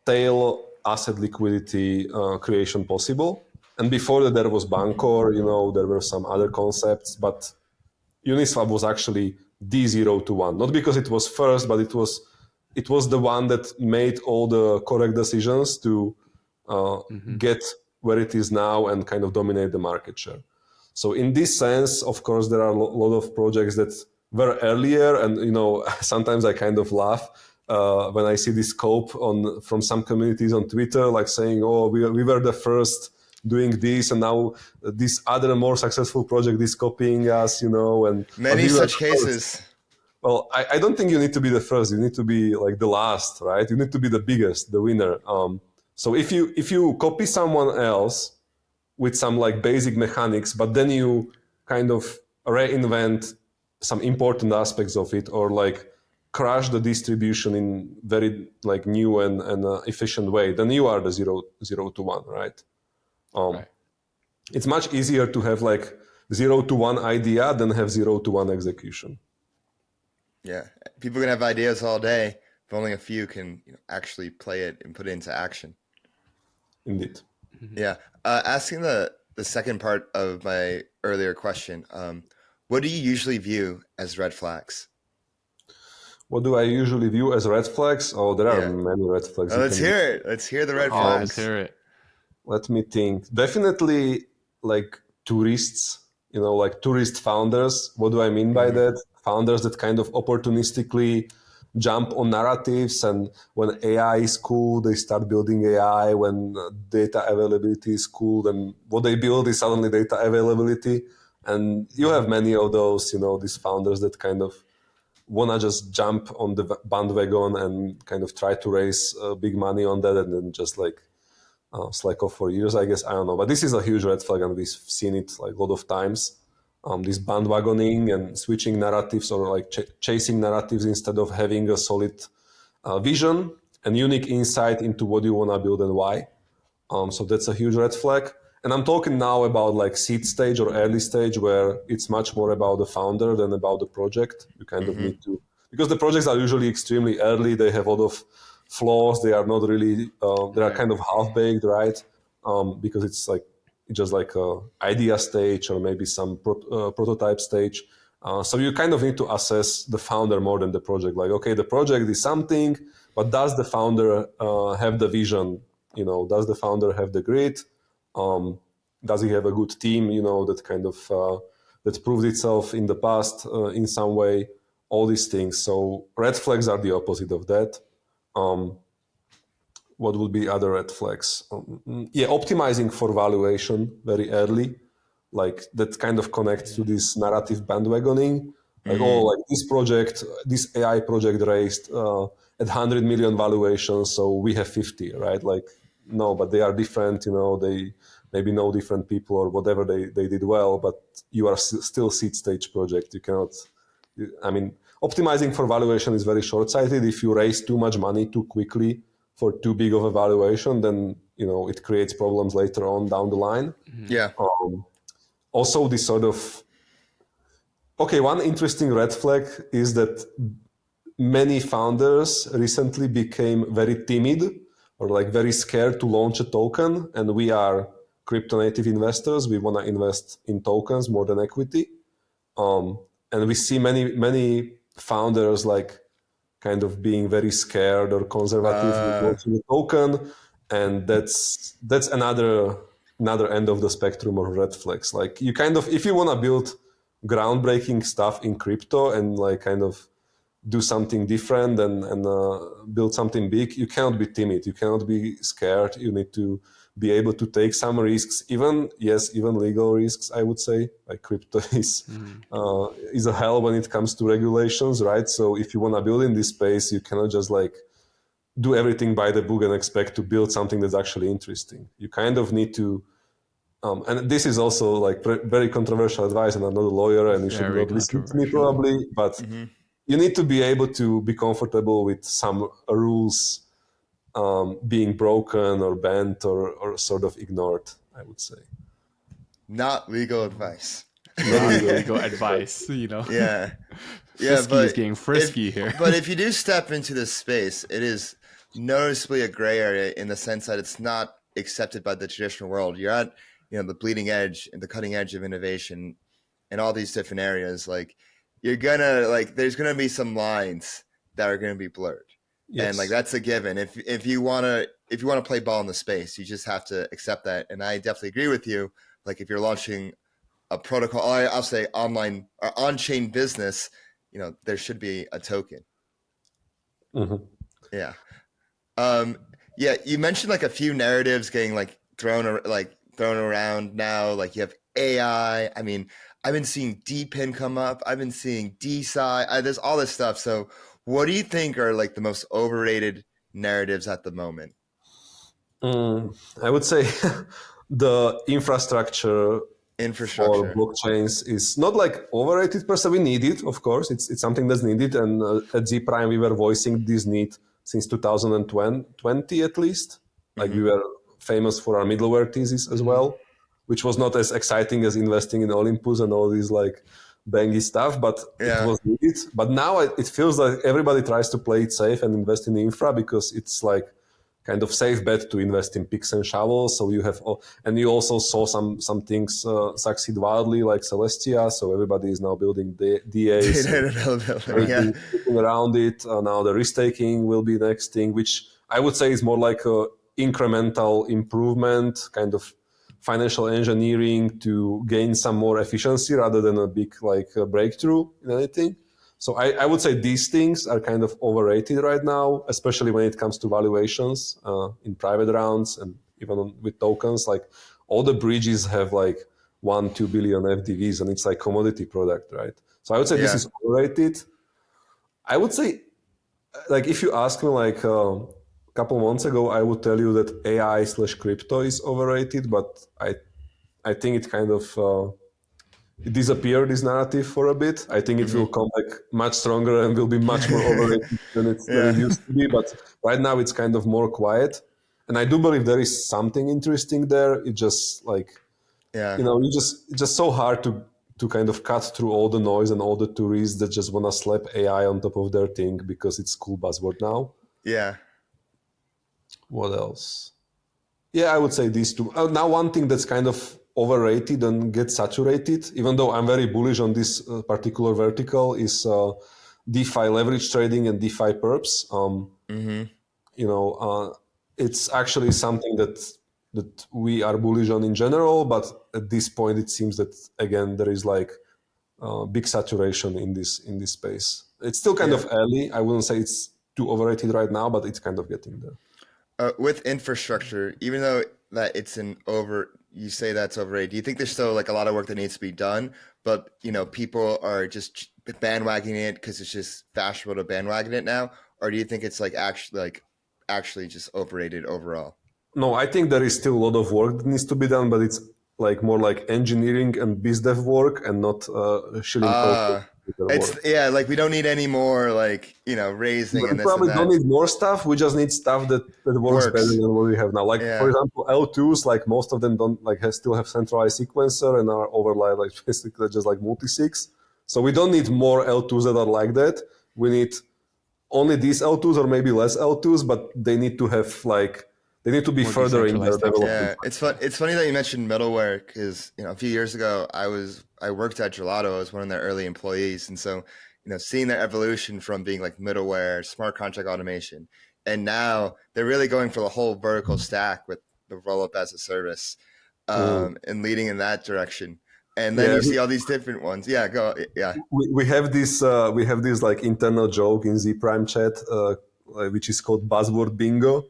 tail asset liquidity creation possible. And before that, there was Bancor, you know, there were some other concepts, but Uniswap was actually the 0 to 1. Not because it was first, but it was the one that made all the correct decisions to get where it is now and kind of dominate the market share. So in this sense, of course, there are a lot of projects that were earlier, and you know, sometimes I kind of laugh when I see this scope from some communities on Twitter, like saying, "Oh, we were the first doing this, and now this other more successful project is copying us," you know, and many such cases. Well, I don't think you need to be the first. You need to be like the last, right? You need to be the biggest, the winner. So if you copy someone else, with some like basic mechanics, but then you kind of reinvent some important aspects of it, or like crash the distribution in very like new and efficient way, then you are the zero to one, right? Right. It's much easier to have like 0 to 1 idea than have 0 to 1 execution. Yeah, people can have ideas all day, but only a few can actually play it and put it into action. Indeed. Yeah. Asking the second part of my earlier question, what do you usually view as red flags? What do I usually view as red flags? Oh, there are many red flags. Let's hear it. Let's hear the red flags. Let's hear it. Let me think. Definitely like tourists, like tourist founders. What do I mean by that? Founders that kind of opportunistically jump on narratives, and when AI is cool, they start building AI. When data availability is cool, then what they build is suddenly data availability. And you have many of those, these founders that kind of want to just jump on the bandwagon and kind of try to raise big money on that, and then just like slack off for years, I guess. I don't know. But this is a huge red flag, and we've seen it like a lot of times. This bandwagoning and switching narratives, or like chasing narratives instead of having a solid vision and unique insight into what you want to build and why. So that's a huge red flag. And I'm talking now about like seed stage or early stage, where it's much more about the founder than about the project. You kind of need to, because the projects are usually extremely early. They have a lot of flaws. They are not really, they are kind of half-baked, right? Because it's just like a idea stage or maybe some prototype stage. So you kind of need to assess the founder more than the project. Like, okay, the project is something, but does the founder have the vision? Does the founder have the grit? Does he have a good team, that kind of, that proved itself in the past in some way, all these things. So red flags are the opposite of that. What would be other red flags? Optimizing for valuation very early, like that kind of connects to this narrative bandwagoning. Like, like this AI project raised at 100 million valuation, so we have 50, right? Like, no, but they are different, they maybe know different people or whatever, they did well, but you are still seed stage project. You cannot, optimizing for valuation is very short-sighted. If you raise too much money too quickly for too big of a valuation, then, it creates problems later on down the line. Yeah. Also, this sort of, one interesting red flag is that many founders recently became very timid or like very scared to launch a token. And we are crypto native investors. We want to invest in tokens more than equity. And we see many founders like kind of being very scared or conservative with launching a token. And that's another end of the spectrum of red flags. Like, you kind of, if you want to build groundbreaking stuff in crypto and like kind of do something different and build something big, you cannot be timid. You cannot be scared. You need to be able to take some risks, even legal risks, I would say. Like, crypto is a hell when it comes to regulations, right? So if you want to build in this space, you cannot just like do everything by the book and expect to build something that's actually interesting. You kind of need to, and this is also like very controversial advice, and I'm not a lawyer, and you should not listen to me probably, but you need to be able to be comfortable with some rules being broken or bent or sort of ignored, I would say. Not legal advice. Not legal advice, Yeah. Fisky is getting frisky here. But if you do step into this space, it is noticeably a gray area in the sense that it's not accepted by the traditional world. You're at, the bleeding edge and the cutting edge of innovation in all these different areas. Like, you're gonna there's gonna be some lines that are gonna be blurred. Yes. And like, that's a given. If you wanna play ball in the space, you just have to accept that. And I definitely agree with you. Like, if you're launching a protocol, I'll say online or on-chain business, there should be a token. Mm-hmm. Yeah. You mentioned like a few narratives getting like thrown around now. Like, you have AI. I mean, I've been seeing DPIN come up. I've been seeing DeSci. There's all this stuff. So what do you think are like the most overrated narratives at the moment? I would say the infrastructure for blockchains is not like overrated per se. We need it, of course. It's something that's needed. And at Zee Prime, we were voicing this need since 2020 at least. Like we were famous for our middleware thesis as well, which was not as exciting as investing in Olympus and all these like bangy stuff, but it was needed. But now it feels like everybody tries to play it safe and invest in infra because it's like kind of safe bet to invest in picks and shovels. So you have, and you also saw some things succeed wildly, like Celestia. So everybody is now building DAs, around it. Now the risk-taking will be the next thing, which I would say is more like a incremental improvement, kind of financial engineering to gain some more efficiency rather than a big like breakthrough in anything. So I would say these things are kind of overrated right now, especially when it comes to valuations in private rounds and even with tokens. Like all the bridges have like 1-2 billion FDVs and it's like commodity product, right? So I would say this is overrated. I would say, like if you ask me like a couple months ago, I would tell you that AI/crypto is overrated, but I think it kind of it disappeared, this narrative, for a bit. I think it will come back much stronger and will be much more overrated than it used to be. But right now it's kind of more quiet. And I do believe there is something interesting there. It just like, it's just so hard to kind of cut through all the noise and all the tourists that just want to slap AI on top of their thing because it's cool buzzword now. Yeah. What else? Yeah, I would say these two. Now, one thing that's kind of overrated and gets saturated, even though I'm very bullish on this particular vertical, is DeFi leverage trading and DeFi perps. It's actually something that we are bullish on in general, but at this point it seems that again there is like big saturation in this space. It's still kind of early. I wouldn't say it's too overrated right now, but it's kind of getting there. With infrastructure, even though that you say that's overrated, do you think there's still like a lot of work that needs to be done, but people are just bandwagoning it because it's just fashionable to bandwagon it now? Or do you think it's like actually just overrated overall? No, I think there is still a lot of work that needs to be done, but it's like more like engineering and biz dev work and not shilling code. Like we don't need any more raising. We probably don't need more stuff. We just need stuff that works better than what we have now. Like for example, L2s, like most of them don't still have centralized sequencer and are overlaid like basically just like multi-sigs. So we don't need more L2s that are like that. We need only these L2s or maybe less L2s, but they need to have they need to be further in their development. Yeah, it's funny that you mentioned middleware because a few years ago I worked at Gelato. I was one of their early employees, and so seeing their evolution from being like middleware, smart contract automation, and now they're really going for the whole vertical stack with the roll-up as a service, and leading in that direction. And then you see all these different ones. Yeah, go. Yeah, we have this like internal joke in Zee Prime chat, which is called buzzword bingo.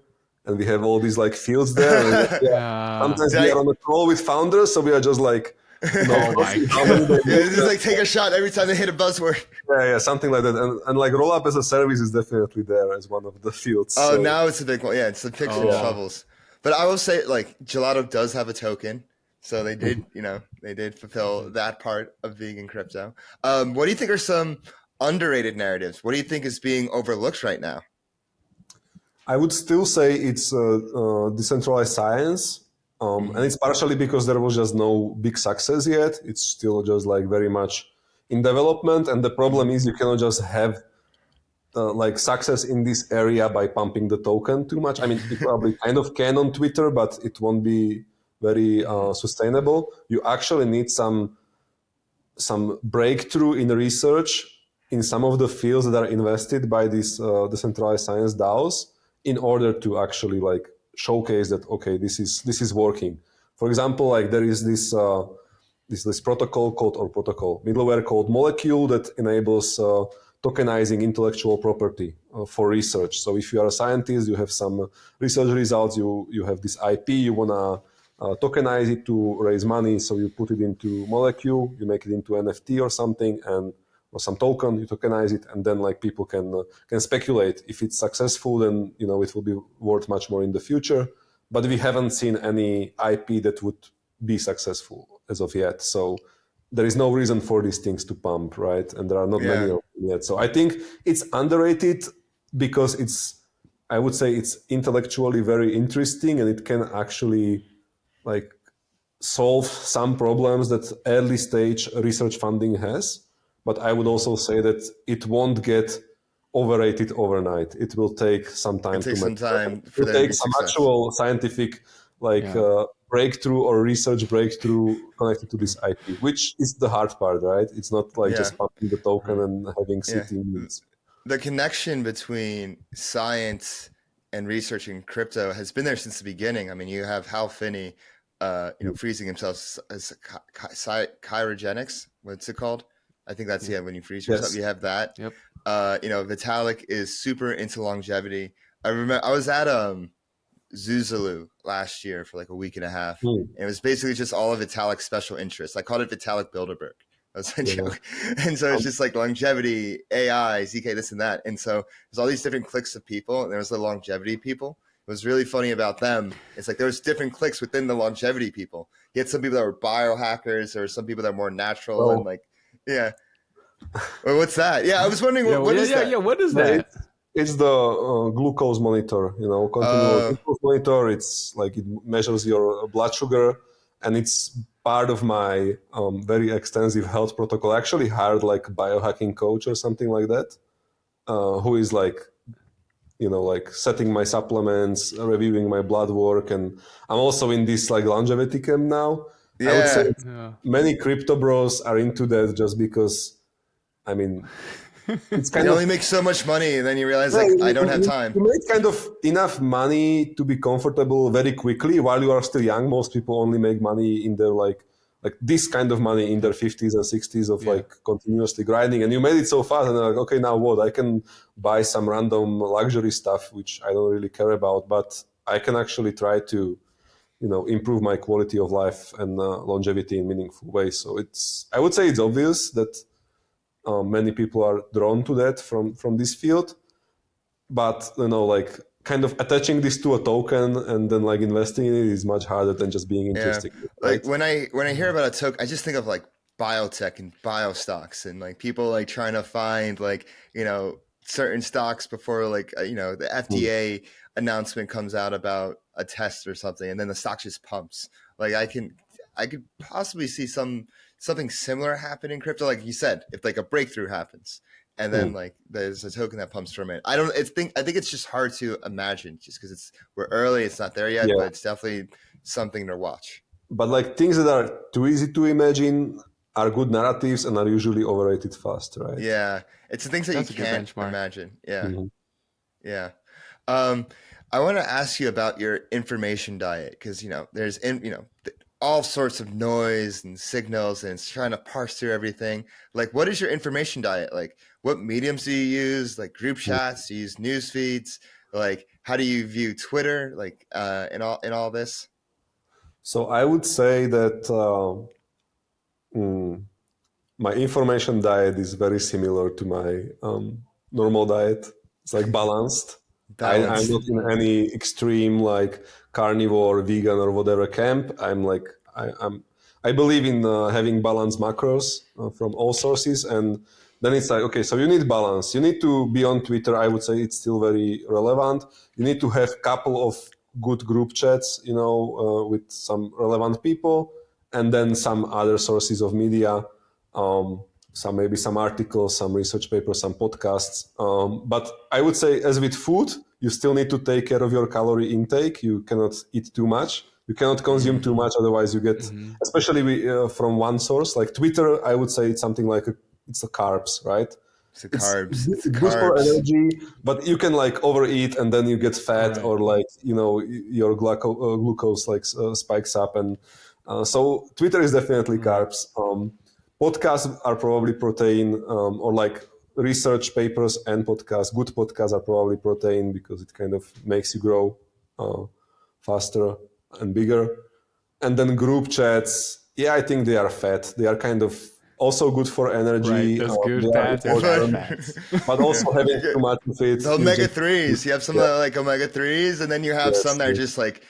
And we have all these like fields there. And, sometimes we are on a call with founders, so we are just like, just like take a shot every time they hit a buzzword. Yeah, something like that. And like roll up as a service is definitely there as one of the fields. Oh, so. Now it's a big one. Yeah, it's the picks and shovels. But I will say, like, Gelato does have a token, so they did, they did fulfill that part of being in crypto. What do you think are some underrated narratives? What do you think is being overlooked right now? I would still say it's decentralized science. And it's partially because there was just no big success yet. It's still just like very much in development. And the problem is you cannot just have like success in this area by pumping the token too much. I mean, you probably kind of can on Twitter, but it won't be very sustainable. You actually need some breakthrough in research in some of the fields that are invested by these decentralized science DAOs, in order to actually like showcase that, okay, this is working. For example, like there is this middleware called Molecule that enables tokenizing intellectual property for research. So if you are a scientist, you have some research results, you have this IP, you wanna tokenize it to raise money. So you put it into Molecule, you make it into NFT or something, or some token, you tokenize it, and then like people can speculate. If it's successful, then it will be worth much more in the future. but we haven't seen any IP that would be successful as of yet. So there is no reason for these things to pump, right? And there are not many of them yet. So I think it's underrated because I would say it's intellectually very interesting, and it can actually like solve some problems that early stage research funding has. But I would also say that it won't get overrated overnight. It will take some time. It takes some time it for will there to take be some success. actual scientific breakthrough or research breakthrough connected to this IP, which is the hard part, right? It's not like just pumping the token and having sitting. The connection between science and research in crypto has been there since the beginning. I mean, you have Hal Finney, freezing himself as cryogenics. What's it called? I think that's when you freeze yourself. You have that. Yep. Vitalik is super into longevity. I remember I was at Zuzulu last year for like a week and a half. And it was basically just all of Vitalik's special interests. I called it Vitalik Bilderberg. That was a joke. And so it's just like longevity, AI, ZK, this and that. And so there's all these different cliques of people, and there was the longevity people. It was really funny about them. It's like there was different cliques within the longevity people. You had some people that were biohackers, or some people that were more natural and like, Well, what's that? Yeah, I was wondering what is that? Yeah, what is that? It's the glucose monitor, continuous glucose monitor. It's like it measures your blood sugar, and it's part of my very extensive health protocol. I actually hired like a biohacking coach or something like that, who is like, like setting my supplements, reviewing my blood work, and I'm also in this like longevity camp now. I would say many crypto bros are into that just because, I mean, it's kind you only make so much money, and then you realize I don't have time. You make kind of enough money to be comfortable very quickly while you are still young. Most people only make money in their like this kind of money in their 50s and 60s of like continuously grinding. And you made it so fast, and they're like, okay, now what? I can buy some random luxury stuff which I don't really care about, but I can actually try to, improve my quality of life and longevity in meaningful ways. So I would say it's obvious that many people are drawn to that from this field, but like kind of attaching this to a token and then like investing in it is much harder than just being interested. Like when I hear about a token, I just think of like biotech and bio stocks, and like people like trying to find like certain stocks before like the FDA announcement comes out about a test or something, and then the stock just pumps. Like I could possibly see something similar happen in crypto, like you said, if like a breakthrough happens, and then like there's a token that pumps from it. I think it's just hard to imagine, just because we're early, it's not there yet, but it's definitely something to watch. But like things that are too easy to imagine are good narratives and are usually overrated fast, right? Yeah, it's the things that you can't imagine. Yeah, yeah. I want to ask you about your information diet, because there's all sorts of noise and signals, and it's trying to parse through everything. Like, what is your information diet? Like, what mediums do you use? Like group chats? Do you use news feeds? Like, how do you view Twitter? Like, in all this? So I would say that my information diet is very similar to my normal diet. It's like balanced. I'm not in any extreme like carnivore, vegan, or whatever camp. I'm like I believe in having balanced macros from all sources, and then it's like, okay, so you need balance. You need to be on Twitter. I would say it's still very relevant. You need to have a couple of good group chats, with some relevant people, and then some other sources of media. Maybe some articles, some research papers, some podcasts. But I would say, as with food, you still need to take care of your calorie intake. You cannot eat too much. You cannot consume too much, otherwise you get, especially from one source, like Twitter, I would say it's something like it's the carbs, right? It's carbs. It's good for energy, but you can like overeat and then you get fat, or like, your glucose like spikes up. And so Twitter is definitely carbs. Podcasts are probably protein, or like research papers and podcasts. Good podcasts are probably protein because it kind of makes you grow faster and bigger. And then group chats, I think they are fat. They are kind of also good for energy. Right, there's good They are fats and important, bad fats. but also having too much of it. The omega-3s. You have some like omega-3s, and then you have some that are just like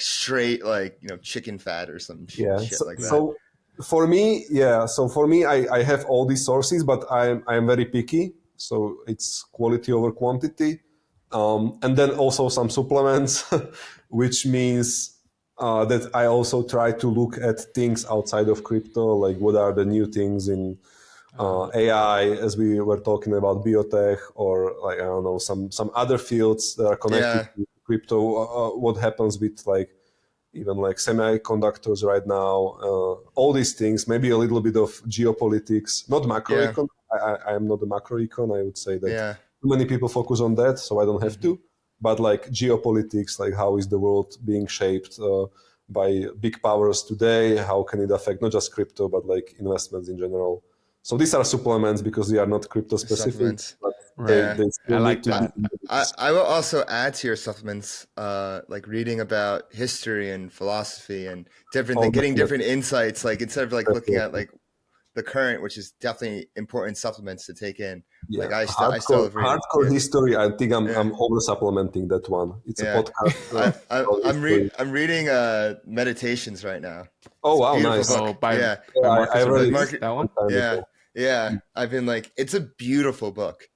straight like chicken fat or some shit like that. So for me, I have all these sources, but I'm very picky. So it's quality over quantity, and then also some supplements, which means that I also try to look at things outside of crypto, like what are the new things in AI, as we were talking about biotech, or like I don't know some other fields that are connected to crypto. What happens with like even like semiconductors right now, all these things, maybe a little bit of geopolitics, not macroecon. I am not a macroecon. I would say that too many people focus on that, so I don't have to. But like geopolitics, like how is the world being shaped by big powers today? How can it affect not just crypto, but like investments in general? So these are supplements because they are not crypto specific. But they I like that. I will also add to your supplements, like reading about history and philosophy and getting different insights. Like instead of like looking at like the current, which is definitely important supplements to take in. Yeah. Like I still read hardcore history. I think I'm over supplementing that one. It's a podcast. I'm reading Meditations right now. Oh wow, nice! Book. By Marcus that one. Yeah. I've been like, it's a beautiful book.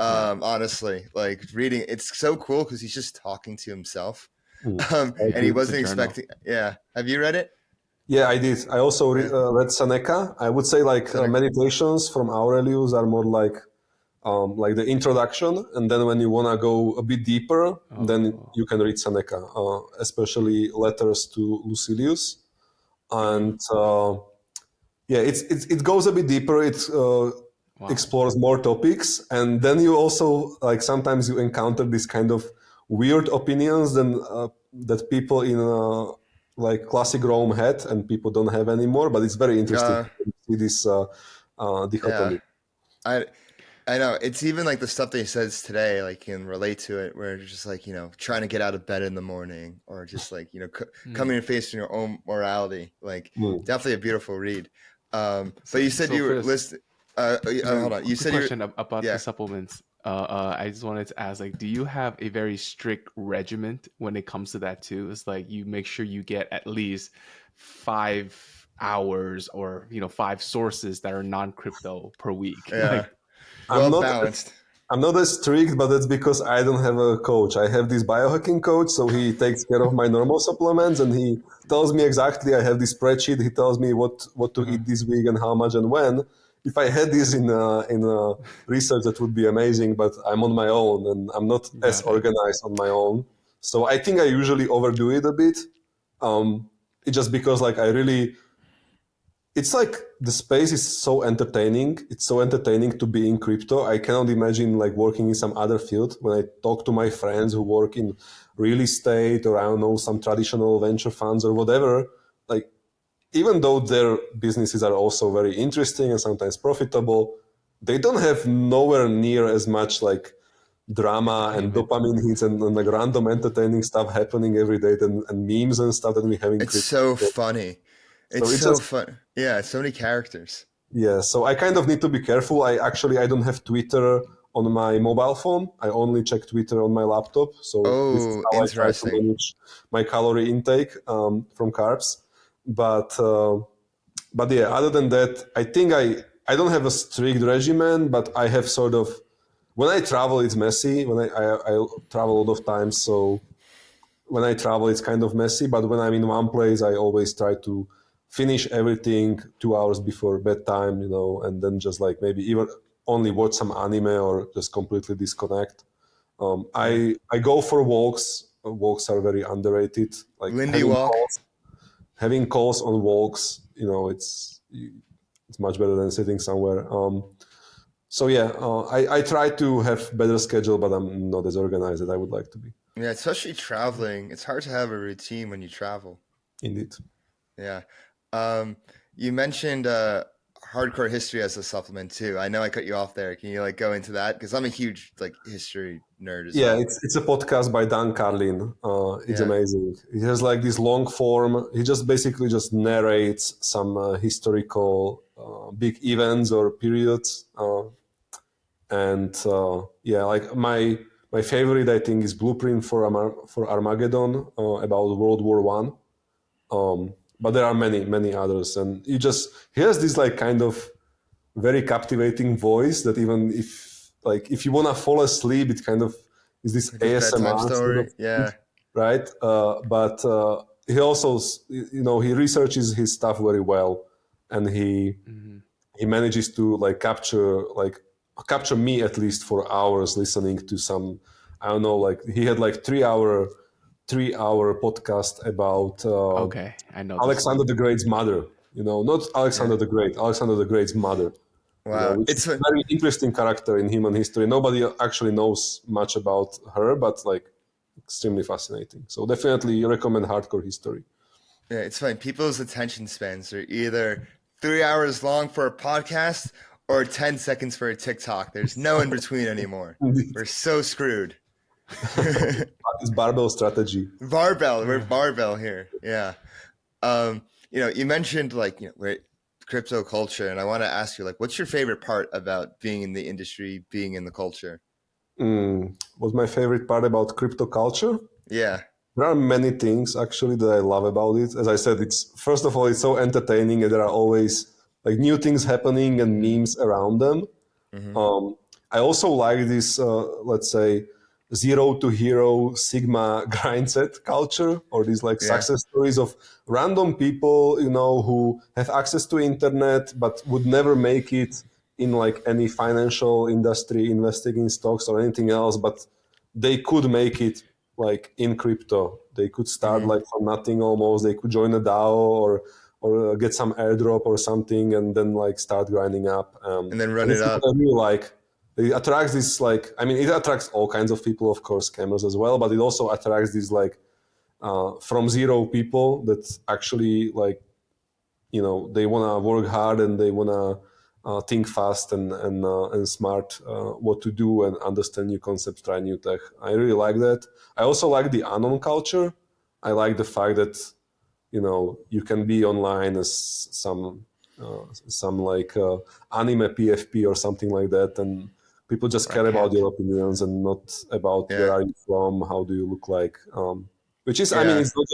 Honestly, like reading, it's so cool because he's just talking to himself, and he wasn't expecting. Yeah, have you read it? Yeah, I did. I also read Seneca. I would say like meditations from Aurelius are more like the introduction, and then when you wanna go a bit deeper, then you can read Seneca, especially letters to Lucilius, and it goes a bit deeper. It explores more topics, and then you also like sometimes you encounter this kind of weird opinions that people in like classic Rome had and people don't have anymore, but it's very interesting to see this dichotomy. I know. It's even like the stuff that he says today, like you can relate to it, where it's just like, trying to get out of bed in the morning, or just like, coming and facing your own morality. Like definitely a beautiful read. But you said you were listening. Hold on. You said question about the supplements. I just wanted to ask, like, do you have a very strict regiment when it comes to that too? It's like you make sure you get at least 5 hours or 5 sources that are non-crypto per week. Yeah, balanced. I'm not as strict, but that's because I don't have a coach. I have this biohacking coach, so he takes care of my normal supplements, and he tells me exactly. I have this spreadsheet. He tells me what to eat this week and how much and when. If I had this in research, that would be amazing. But I'm on my own, and I'm not as organized on my own. So I think I usually overdo it a bit. It's just because like it's like the space is so entertaining. It's so entertaining to be in crypto. I cannot imagine like working in some other field. When I talk to my friends who work in real estate or I don't know, some traditional venture funds or whatever, like even though their businesses are also very interesting and sometimes profitable, they don't have nowhere near as much like drama and dopamine hits and like random entertaining stuff happening every day and memes and stuff that we have in crypto. It's so funny. It's so fun. Yeah, so many characters. Yeah, so I kind of need to be careful. I don't have Twitter on my mobile phone. I only check Twitter on my laptop. So this is how I try to manage my calorie intake from carbs. But yeah, other than that, I think I don't have a strict regimen, but I have sort of, when I travel, it's messy. When I travel a lot of times, so when I travel, it's kind of messy. But when I'm in one place, I always try to finish everything 2 hours before bedtime, and then just like maybe even only watch some anime or just completely disconnect. I go for walks. Walks are very underrated. Like Lindy walk. Having calls on walks, it's much better than sitting somewhere. So yeah, I try to have better schedule, but I'm not as organized as I would like to be. Yeah, especially traveling. It's hard to have a routine when you travel. Indeed. Yeah. You mentioned hardcore history as a supplement too. I know I cut you off there. Can you like go into that? Because I'm a huge like history nerd as well. Yeah, it's a podcast by Dan Carlin. It's amazing. He has like this long form. He just basically just narrates some historical big events or periods. Like my favorite, I think, is Blueprint for Armageddon about World War One. But there are many others, and he has this like kind of very captivating voice that even if you wanna fall asleep, it kind of is this Like a bedtime ASMR story. sort of, Yeah. right? But he also, he researches his stuff very well, and he manages to capture me at least for hours listening to some, I don't know, like he had like 3 hour podcast about Okay, I know this Alexander one. the Great's mother. Not Alexander the Great, Alexander the Great's mother. Wow. Which is a very interesting character in human history. Nobody actually knows much about her, but like extremely fascinating. So definitely recommend Hardcore History. Yeah, it's funny. People's attention spans are either 3 hours long for a podcast or 10 seconds for a TikTok. There's no in between anymore. We're so screwed. It's barbell strategy. Barbell. We're barbell here. Yeah. You mentioned crypto culture, and I want to ask you, what's your favorite part about being in the industry, being in the culture? What's my favorite part about crypto culture? Yeah. There are many things actually that I love about it. As I said, first of all, it's so entertaining, and there are always like new things happening and memes around them. I also like this, let's say, zero to hero Sigma grind set culture, or these like success stories of random people, who have access to internet but would never make it in like any financial industry, investing in stocks or anything else, but they could make it like in crypto. They could start like from nothing almost. They could join a DAO or get some airdrop or something, and then like start grinding up. And then run it up. I really like. It attracts this it attracts all kinds of people, of course, scammers as well, but it also attracts these from zero people that actually they want to work hard and they want to think fast and smart what to do and understand new concepts, try new tech. I really like that. I also like the anon culture. I like the fact that you can be online as some anime PFP or something like that, and people just care about your opinions and not about where are you from, how do you look like. Which is, it's not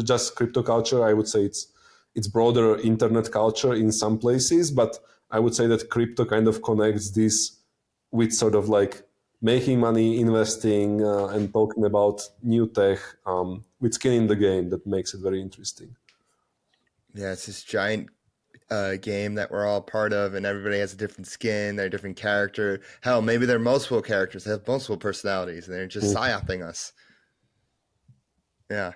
just crypto culture. I would say it's broader internet culture in some places, but I would say that crypto kind of connects this with sort of like making money, investing, and talking about new tech with skin in the game. That makes it very interesting. Yeah, it's this giant game that we're all part of, and everybody has a different skin, they're a different character. Hell, maybe they're multiple characters, they have multiple personalities, and they're just psyoping us. Yeah.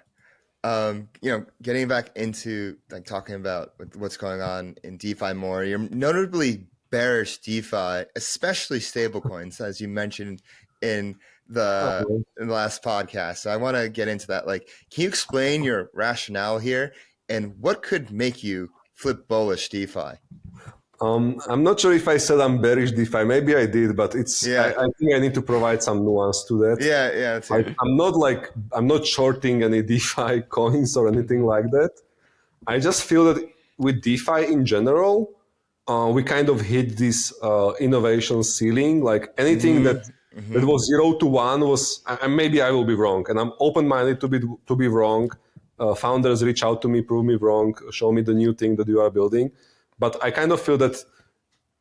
Getting back into like talking about what's going on in DeFi more, you're notably bearish DeFi, especially stablecoins, as you mentioned in the last podcast. So I want to get into that. Like, can you explain your rationale here, and what could make you flip bullish DeFi? I'm not sure if I said I'm bearish DeFi. Maybe I did, but I think I need to provide some nuance to that. Yeah. I'm not shorting any DeFi coins or anything like that. I just feel that with DeFi in general, we kind of hit this innovation ceiling. Like anything that was 0 to 1 was, and maybe I will be wrong, and I'm open-minded to be wrong. Founders reach out to me, prove me wrong, show me the new thing that you are building. But I kind of feel that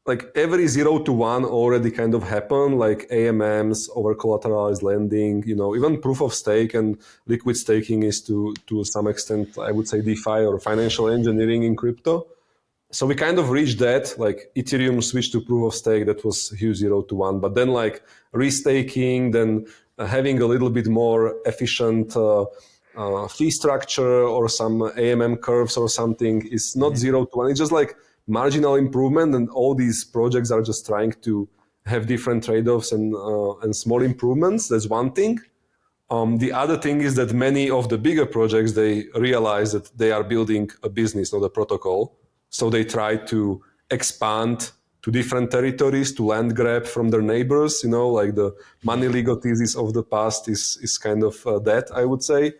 like every 0 to 1 already kind of happened, like AMMs, over collateralized lending, even proof of stake and liquid staking is to some extent, I would say, DeFi or financial engineering in crypto. So we kind of reached that, like Ethereum switched to proof of stake, that was huge 0 to 1. But then like restaking, then having a little bit more efficient fee structure or some AMM curves or something is not 0 to 1. It's just like marginal improvement, and all these projects are just trying to have different trade-offs and small improvements. That's one thing. The other thing is that many of the bigger projects, they realize that they are building a business, not a protocol. So they try to expand to different territories, to land grab from their neighbors, like the money Lego thesis of the past is kind of that, I would say.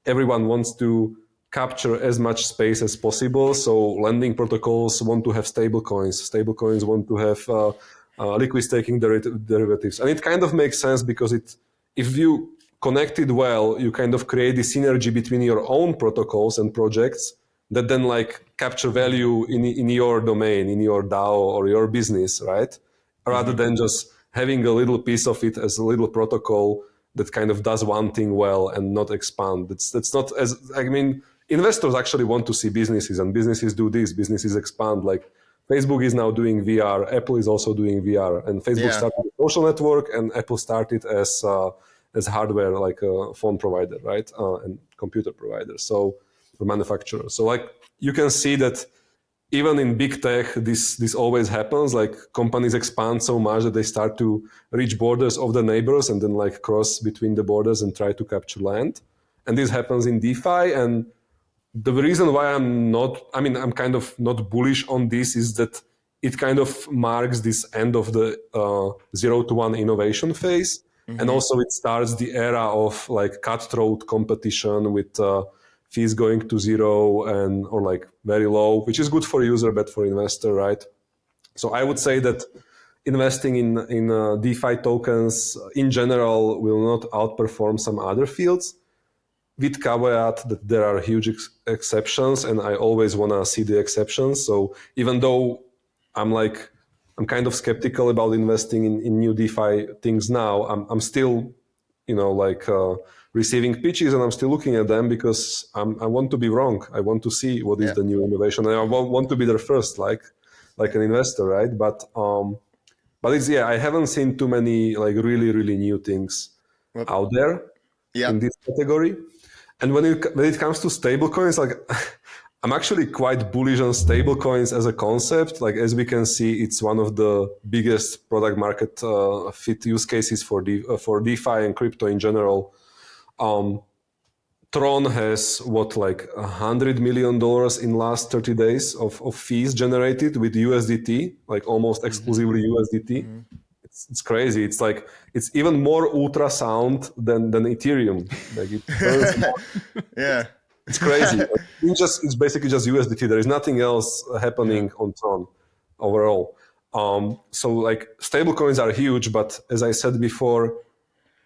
Everyone wants to capture as much space as possible. So lending protocols want to have stable coins. Stable coins want to have liquid staking derivatives. And it kind of makes sense because if you connect it well, you kind of create the synergy between your own protocols and projects that then like capture value in your domain, in your DAO or your business, right? Rather than just having a little piece of it as a little protocol that kind of does one thing well and not expand. That's not as, I mean, investors actually want to see businesses, and businesses do this, businesses expand. Like Facebook is now doing VR, Apple is also doing VR, and Facebook started a social network, and Apple started as hardware, like a phone provider, right? And computer provider, so the manufacturer. So like you can see that even in big tech, this always happens. Like companies expand so much that they start to reach borders of the neighbors and then like cross between the borders and try to capture land. And this happens in DeFi. And the reason why I'm kind of not bullish on this is that it kind of marks this end of the 0 to 1 innovation phase. And also it starts the era of like cutthroat competition with fees going to zero or like very low, which is good for user, bad for investor, right? So I would say that investing in DeFi tokens in general will not outperform some other fields, with caveat that there are huge exceptions, and I always want to see the exceptions. So even though I'm kind of skeptical about investing in new DeFi things now, I'm still, receiving pitches, and I'm still looking at them because I want to be wrong. I want to see what is the new innovation, and I want to be there first, like an investor, right? But it's I haven't seen too many like really really new things out there in this category. And when it comes to stablecoins, like I'm actually quite bullish on stablecoins as a concept. Like as we can see, it's one of the biggest product market fit use cases for DeFi and crypto in general. Tron has like $100 million in last 30 days of fees generated with USDT, like almost exclusively USDT. It's crazy. It's like it's even more ultrasound than Ethereum. Like it burns more. It's crazy. It's basically just USDT. There is nothing else happening on Tron overall. So like stablecoins are huge, but as I said before,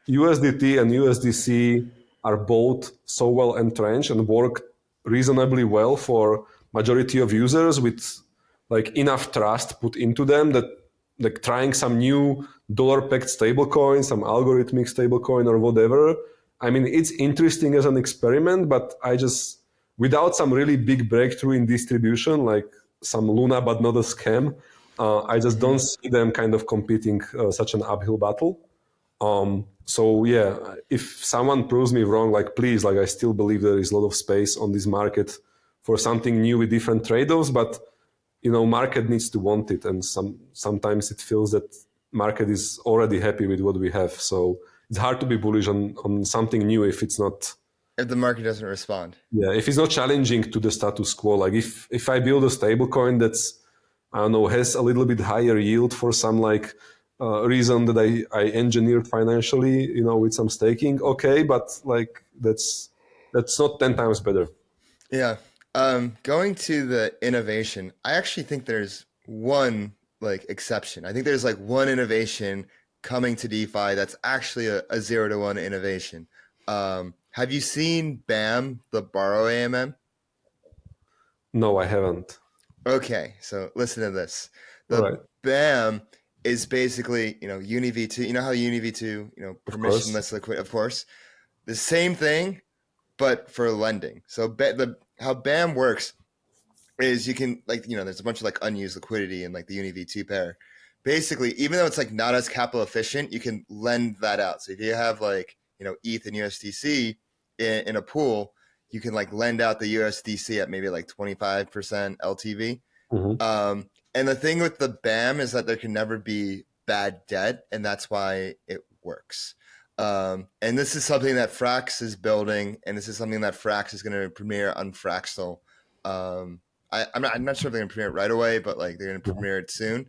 USDT and USDC are both so well entrenched and work reasonably well for majority of users with like enough trust put into them that like trying some new dollar-pegged stablecoin, some algorithmic stablecoin or whatever. I mean, it's interesting as an experiment, but without some really big breakthrough in distribution, like some Luna but not a scam, I just don't see them kind of competing such an uphill battle. So yeah, if someone proves me wrong, like please, like I still believe there is a lot of space on this market for something new with different trade-offs, but market needs to want it, and sometimes it feels that market is already happy with what we have. So it's hard to be bullish on something new if the market doesn't respond. Yeah, if it's not challenging to the status quo. Like if I build a stable coin that's, I don't know, has a little bit higher yield for some like reason that I engineered financially, with some staking, okay, but like that's not 10 times better. Yeah. Going to the innovation, I actually think there's one like exception. I think there's like one innovation coming to DeFi that's actually a 0 to 1 innovation. Have you seen BAM, the borrow AMM? No, I haven't. Okay, so listen to this. The BAM is basically, UniV2. You know how UniV2, permissionless liquid, of course. The same thing, but for lending. So how BAM works is you can there's a bunch of like unused liquidity in like the UniV2 pair. Basically, even though it's like not as capital efficient, you can lend that out. So if you have like, ETH and USDC in a pool, you can like lend out the USDC at maybe like 25% LTV. And the thing with the BAM is that there can never be bad debt, and that's why it works. And this is something that Frax is building, and this is something that Frax is going to premiere on Fraxel. I'm not sure if they're going to premiere it right away, but like they're going to premiere it soon.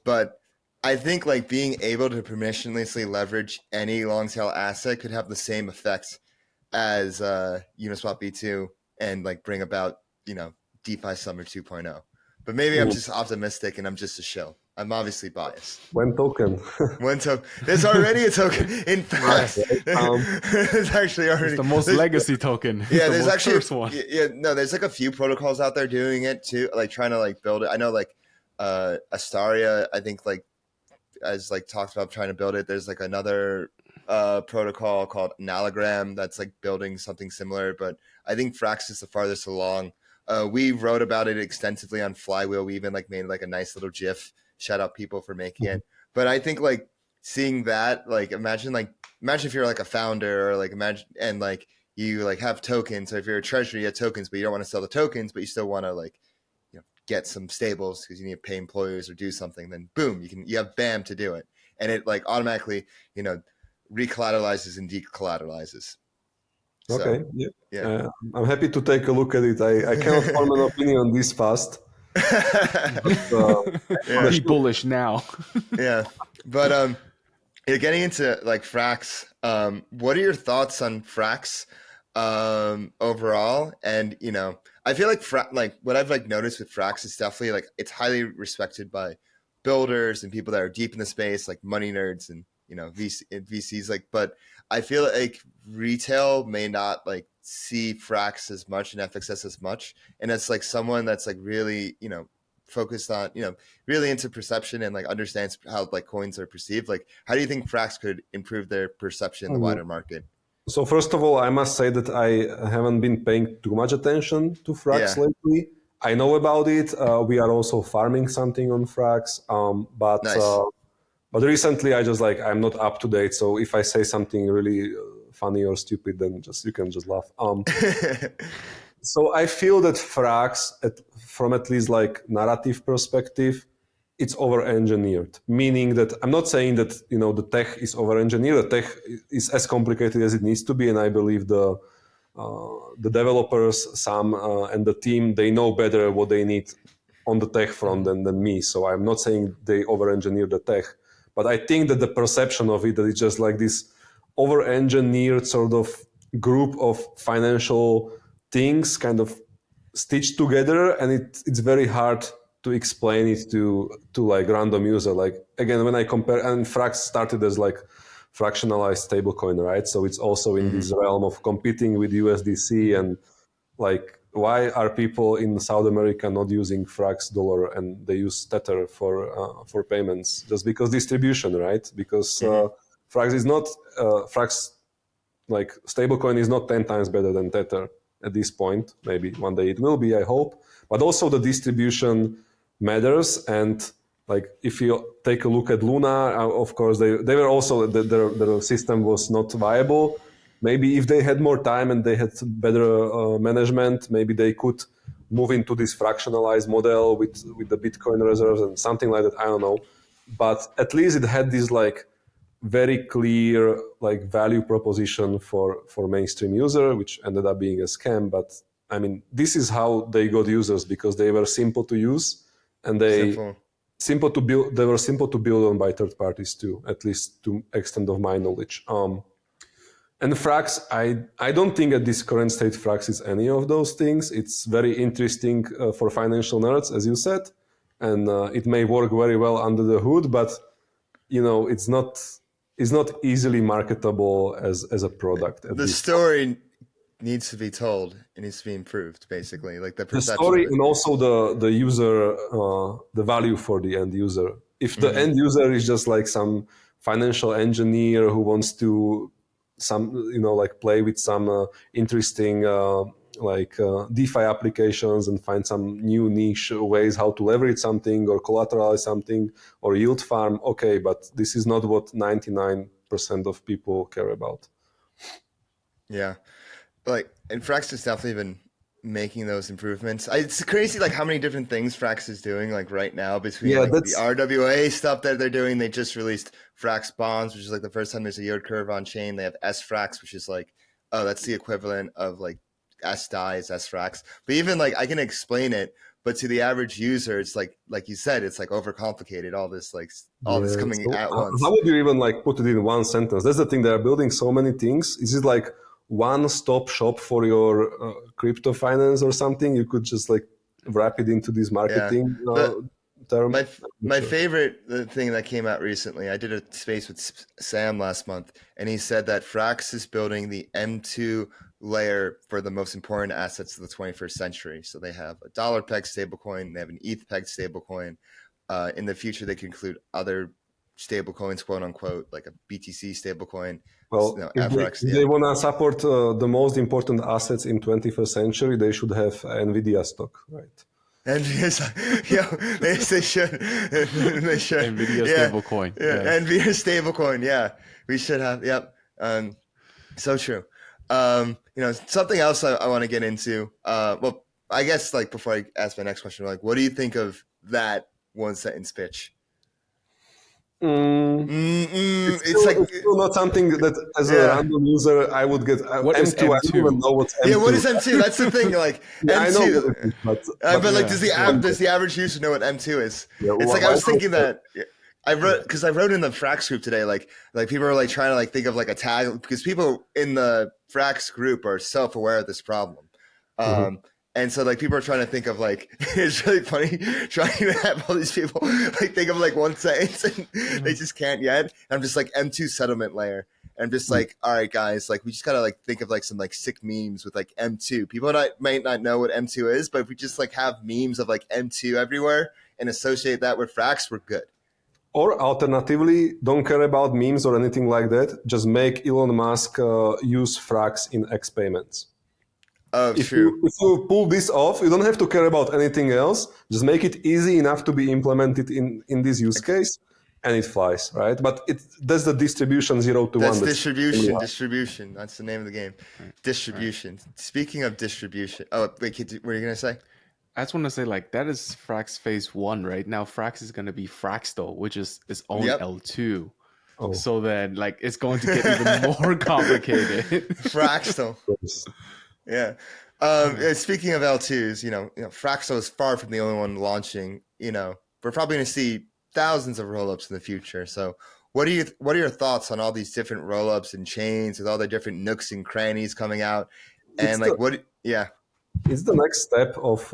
But I think like being able to permissionlessly leverage any long tail asset could have the same effects as Uniswap V2 and like bring about, DeFi Summer 2.0. But maybe I'm just optimistic and I'm just a shill. I'm obviously biased. One token. One token. There's already a token. In fact, there's actually already it's the most legacy token. Yeah, there's actually first one. Yeah, no, there's like a few protocols out there doing it too, like trying to like build it. I know like Astaria, I think like as like talks about trying to build it. There's like another protocol called Analogram that's like building something similar, but I think Frax is the farthest along. We wrote about it extensively on Flywheel. We even like made like a nice little GIF. Shout out people for making it. But I think like seeing that, like imagine if you're like a founder or like imagine and like you like have tokens. So if you're a treasury, you have tokens, but you don't want to sell the tokens, but you still want to like get some stables because you need to pay employers or do something. Then boom, you have BAM to do it, and it like automatically recollateralizes and decollateralizes. Okay. So, yeah. I'm happy to take a look at it. I cannot form an opinion this fast. But, be bullish now. Yeah, but getting into like Frax. What are your thoughts on Frax overall? And I feel like what I've like noticed with Frax is definitely like it's highly respected by builders and people that are deep in the space, like money nerds and VCs. Like, but I feel like retail may not like see Frax as much and FXS as much, and it's like someone that's like really focused on really into perception and like understands how like coins are perceived. Like, how do you think Frax could improve their perception in the wider market? So first of all, I must say that I haven't been paying too much attention to Frax lately. I know about it. We are also farming something on Frax, but nice. But recently I just like I'm not up to date. So if I say something really funny or stupid, then you can just laugh. So I feel that Frax, from at least like narrative perspective, it's over-engineered, meaning that I'm not saying that the tech is over-engineered. The tech is as complicated as it needs to be, and I believe the developers, and the team, they know better what they need on the tech front than me. So I'm not saying they over-engineer the tech, but I think that the perception of it, that it's just like this over-engineered sort of group of financial things kind of stitched together, and it's very hard to explain it to like random user. Like again, when I compare, and Frax started as like fractionalized stablecoin, right? So it's also in this realm of competing with USDC, and like why are people in South America not using Frax dollar and they use Tether for payments? Just because distribution, right? Because Frax is not Frax like stablecoin is not 10 times better than Tether at this point. Maybe one day it will be, I hope. But also the distribution matters, and like if you take a look at Luna, of course they were also their system was not viable. Maybe if they had more time and they had better management, maybe they could move into this fractionalized model with the Bitcoin reserves and something like that. I don't know, but at least it had this like very clear like value proposition for mainstream user, which ended up being a scam. But I mean, this is how they got users, because they were simple to use, and they simple to build. They were simple to build on by third parties too, at least to extent of my knowledge. And Frax, I don't think at this current state Frax is any of those things. It's very interesting for financial nerds, as you said, and it may work very well under the hood, but it's not easily marketable as a product. The story needs to be told. It needs to be improved, basically, like the perception. The story and also the user, the value for the end user. If the end user is just like some financial engineer who wants to like play with some interesting DeFi applications and find some new niche ways how to leverage something or collateralize something or yield farm, okay, but this is not what 99% of people care about. Yeah, and Frax has definitely been making those improvements. It's crazy like how many different things Frax is doing like right now between the RWA stuff that they're doing. They just released Frax bonds, which is like the first time there's a yield curve on chain. They have S-Frax, which is like, that's the equivalent of like S-DAI is S-Frax. But even like I can explain it, but to the average user, it's like you said, it's like overcomplicated. All this this coming at once. How would you even like put it in one sentence? That's the thing. They are building so many things. Is it like one-stop shop for your crypto finance or something. You could just like wrap it into this marketing term. My favorite thing that came out recently, I did a space with Sam last month, and he said that Frax is building the M2 layer for the most important assets of the 21st century. So they have a dollar pegged stablecoin, they have an ETH pegged stablecoin. In the future, they can include other stablecoins, quote unquote, like a BTC stablecoin. Well, if they want to support the most important assets in 21st century, they should have NVIDIA stock, right? NVIDIA, they should. They should. NVIDIA stablecoin. Yeah, NVIDIA stablecoin. Yeah, we should have. Yep. So true. Something else I want to get into. Well, I guess like before I ask my next question, like, what do you think of that one sentence pitch? It's still not something that as a random user I would get. What is M2? I don't even know what's M2. Yeah, what is M2? That's the thing. Like M2, I know what it is, but like, does the average user know what M2 is? Yeah, it's like I was thinking that I wrote in the Frax group today. Like people are like trying to like think of like a tag because people in the Frax group are self-aware of this problem. And so like people are trying to think of like, it's really funny trying to have all these people like think of like one sentence and they just can't yet. And I'm just like M2 settlement layer. And I'm just like, all right, guys, like we just gotta like think of like some like sick memes with like M2. People might not know what M2 is, but if we just like have memes of like M2 everywhere and associate that with Frax, we're good. Or alternatively, don't care about memes or anything like that. Just make Elon Musk use Frax in X payments. Oh, if true. If you pull this off, you don't have to care about anything else. Just make it easy enough to be implemented in this use case, and it flies, right? But that's the distribution 0 to 1. That's distribution. Distribution. That's the name of the game. Distribution. Right. Speaking of distribution. Oh, wait, what were you going to say? I just want to say, like, that is Frax phase 1, right? Now Frax is going to be Fraxto, which is its own L2. Oh. So then, like, it's going to get even more complicated. Fraxto. Yeah. Speaking of L2s, Fraxo is far from the only one launching. We're probably going to see thousands of rollups in the future. So what are your thoughts on all these different rollups and chains with all the different nooks and crannies coming out? And it's the next step of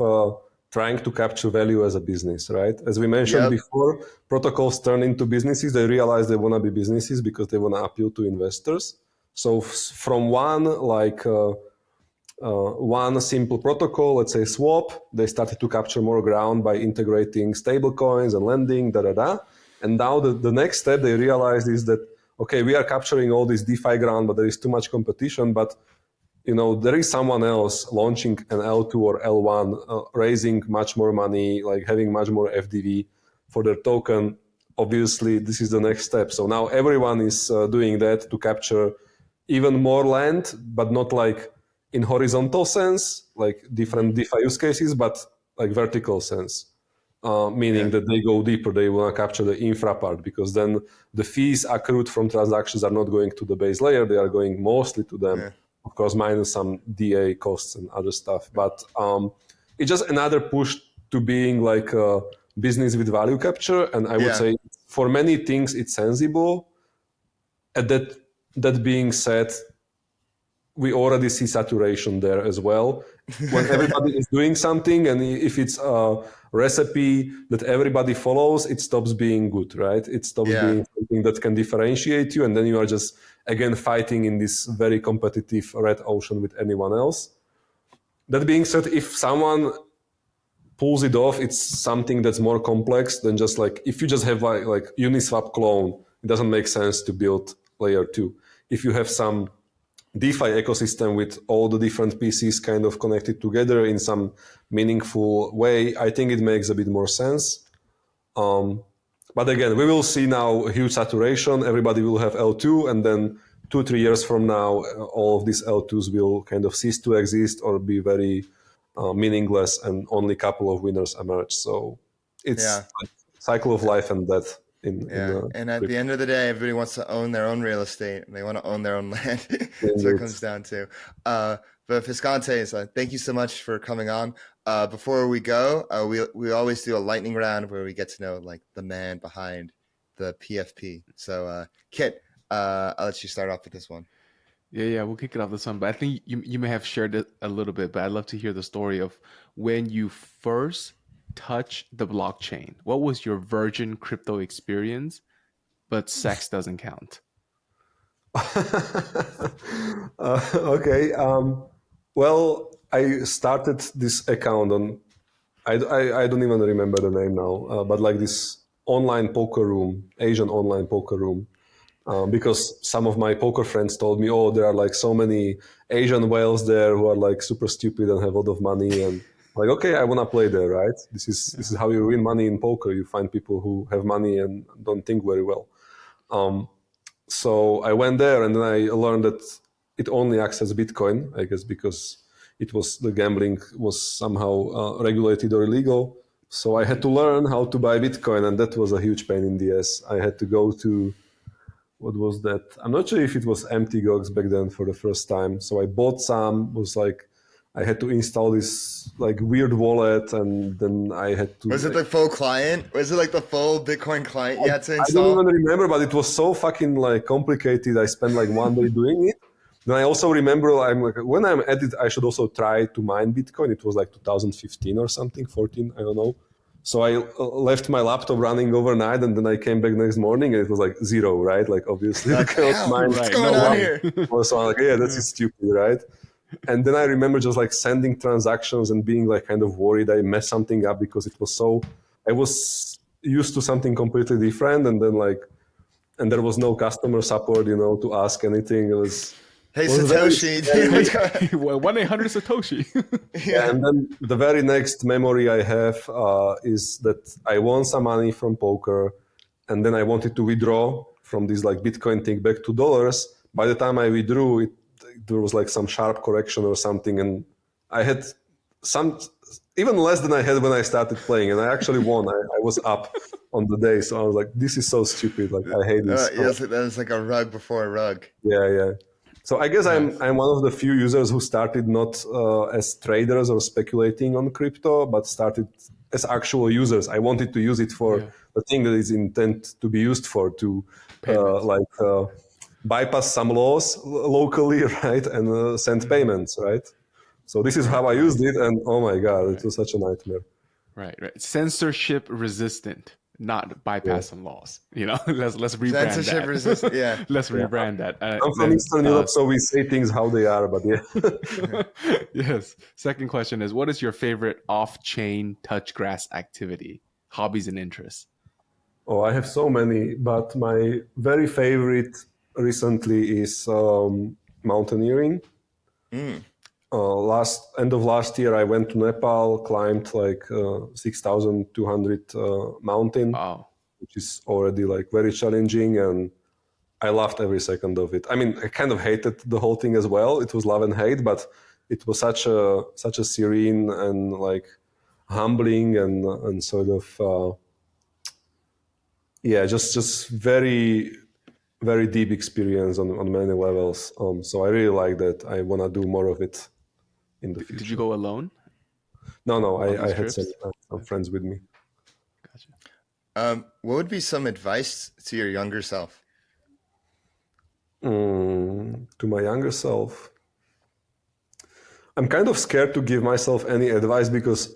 trying to capture value as a business, right? As we mentioned before, protocols turn into businesses. They realize they want to be businesses because they want to appeal to investors. So from one simple protocol, let's say swap, they started to capture more ground by integrating stablecoins and lending, And now the next step they realized is that, okay, we are capturing all this DeFi ground, but there is too much competition. But, there is someone else launching an L2 or L1, raising much more money, like having much more FDV for their token. Obviously, this is the next step. So now everyone is doing that to capture even more land, but not like in horizontal sense, like different DeFi use cases, but like vertical sense, meaning that they go deeper. They want to capture the infra part because then the fees accrued from transactions are not going to the base layer. They are going mostly to them, of course, minus some DA costs and other stuff. But it's just another push to being like a business with value capture. And I would say for many things, it's sensible. And that being said, we already see saturation there as well. When everybody is doing something, and if it's a recipe that everybody follows, it stops being good, right? It stops being something that can differentiate you, and then you are just, again, fighting in this very competitive red ocean with anyone else. That being said, if someone pulls it off, it's something that's more complex than just like, if you just have like Uniswap clone, it doesn't make sense to build layer 2. If you have some DeFi ecosystem with all the different pieces kind of connected together in some meaningful way, I think it makes a bit more sense. But again, we will see now huge saturation. Everybody will have L2, and then 2-3 years from now, all of these L2s will kind of cease to exist or be very meaningless, and only a couple of winners emerge. So it's a cycle of life and death. And at the end of the day, everybody wants to own their own real estate and they want to own their own land. That's what it comes down to. But Fiskantes, thank you so much for coming on. Before we go, we always do a lightning round where we get to know like the man behind the PFP. So Kit, I'll let you start off with this one. Yeah, we'll kick it off this one. But I think you may have shared it a little bit, but I'd love to hear the story of when you first touched the blockchain. What was your virgin crypto experience? But sex doesn't count. Okay. Well, I started this account on, I don't even remember the name now, but like this online poker room, Asian online poker room. Because some of my poker friends told me, oh, there are like so many Asian whales there who are like super stupid and have a lot of money. And like, okay, I want to play there, right? This is how you win money in poker. You find people who have money and don't think very well. So I went there and then I learned that it only accepts Bitcoin, I guess, because the gambling was somehow regulated or illegal. So I had to learn how to buy Bitcoin, and that was a huge pain in the ass. I had to go to, what was that? I'm not sure if it was MTGOX back then for the first time. So I bought some, was like, I had to install this like weird wallet, and then I had to. Was it the full client? Was it like the full Bitcoin client you had to I install? don't even remember, but it was so fucking like complicated. I spent like one day doing it. Then I also remember I'm like, when I'm at it, I should also try to mine Bitcoin. It was like 2015 or something, 14, I don't know. So I left my laptop running overnight, and then I came back next morning, and it was like zero, right? Like obviously, Like, hell, what's going on here? So I'm like, yeah, that's stupid, right? And then I remember just like sending transactions and being like kind of worried I messed something up because it was so, I was used to something completely different, and then like, and there was no customer support, to ask anything. It was, hey, Satoshi. 1-800-SATOSHI. yeah. And then the very next memory I have is that I won some money from poker, and then I wanted to withdraw from this like Bitcoin thing back to dollars. By the time I withdrew, there was like some sharp correction or something, and I had some even less than I had when I started playing, and I actually won. I was up on the day, so I was like, "This is so stupid! Like, I hate this." Yes, that is like a rug before a rug. Yeah. So I guess I'm one of the few users who started not as traders or speculating on crypto, but started as actual users. I wanted to use it for the thing that is intent to be used for, to bypass some laws locally, right, and send payments, right? So this is how I used it, and oh my god, it was such a nightmare. Right. Censorship resistant, not bypass some laws. Let's rebrand Censorship that. resistant, yeah. Let's rebrand that. I'm from Eastern Europe, so we say things how they are, but yeah. Yes. Second question is, what is your favorite off-chain touch grass activity, hobbies, and interests? Oh, I have so many, but my very favorite recently is mountaineering. End of last year, I went to Nepal, climbed like 6,200 mountain, wow, which is already like very challenging, and I loved every second of it. I mean, I kind of hated the whole thing as well. It was love and hate, but it was such a serene and like humbling and sort of just very, very deep experience on many levels. So I really like that. I want to do more of it in the future. Did you go alone? No, I had some friends with me. Gotcha. What would be some advice to your younger self? To my younger self, I'm kind of scared to give myself any advice because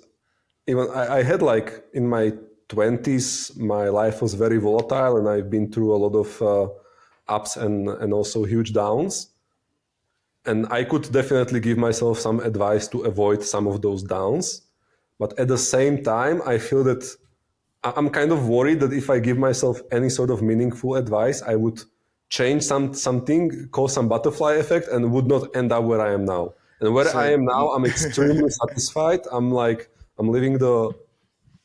even I had like in my 20s, my life was very volatile, and I've been through a lot of ups and also huge downs. And I could definitely give myself some advice to avoid some of those downs. But at the same time, I feel that I'm kind of worried that if I give myself any sort of meaningful advice, I would change something, cause some butterfly effect, and would not end up where I am now. And where I am now, I'm extremely satisfied. I'm living the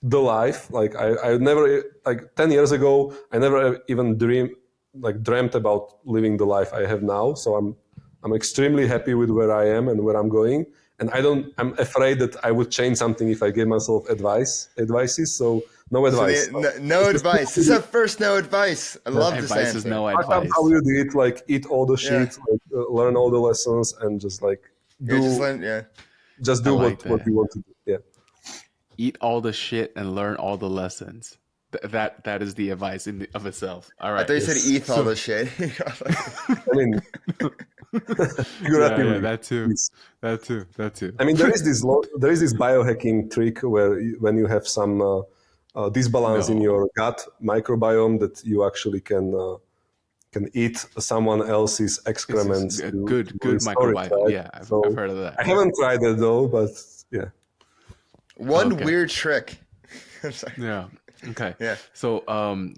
life. Like I never, like 10 years ago, I never even dreamt about living the life I have now. So I'm extremely happy with where I am and where I'm going. And I'm afraid that I would change something if I gave myself advices. So no advice. No advice. This is our first no advice. I love this answer. Is no advice. How you do it, like eat all the shit, like, learn all the lessons, and just like do what you want to do. Yeah. Eat all the shit and learn all the lessons. That is the advice of itself. All right. I thought you said eat all the shit. I mean, Figuratively. Yeah, that too. That too. I mean, there is this biohacking trick where when you have some disbalance in your gut microbiome, that you actually can eat someone else's excrements a to good restore it, microbiome. right? Yeah, I've So heard of that. I haven't tried it though, but yeah. One weird trick. I'm sorry. Yeah. Okay. Yeah. So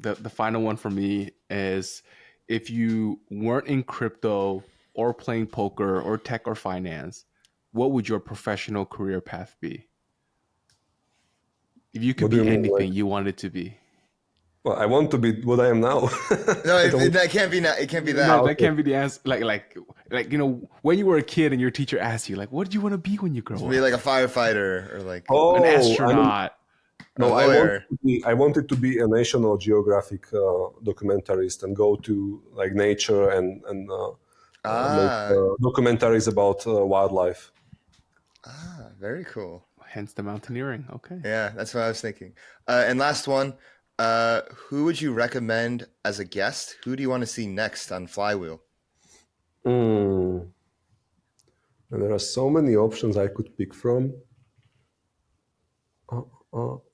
the final one for me is, if you weren't in crypto or playing poker or tech or finance, what would your professional career path be? If you could be anything you wanted to be. Well, I want to be what I am now. No, that can't be. It can't be that. No, that can't be the answer. Like when you were a kid and your teacher asked you, like, what do you want to be when you grow up? Be like a firefighter or like an astronaut. I wanted to be a National Geographic documentarist and go to like nature and make documentaries about wildlife. Very cool. Hence the mountaineering. Okay. Yeah, that's what I was thinking. And last one, who would you recommend as a guest? Who do you want to see next on Flywheel? And there are so many options I could pick from.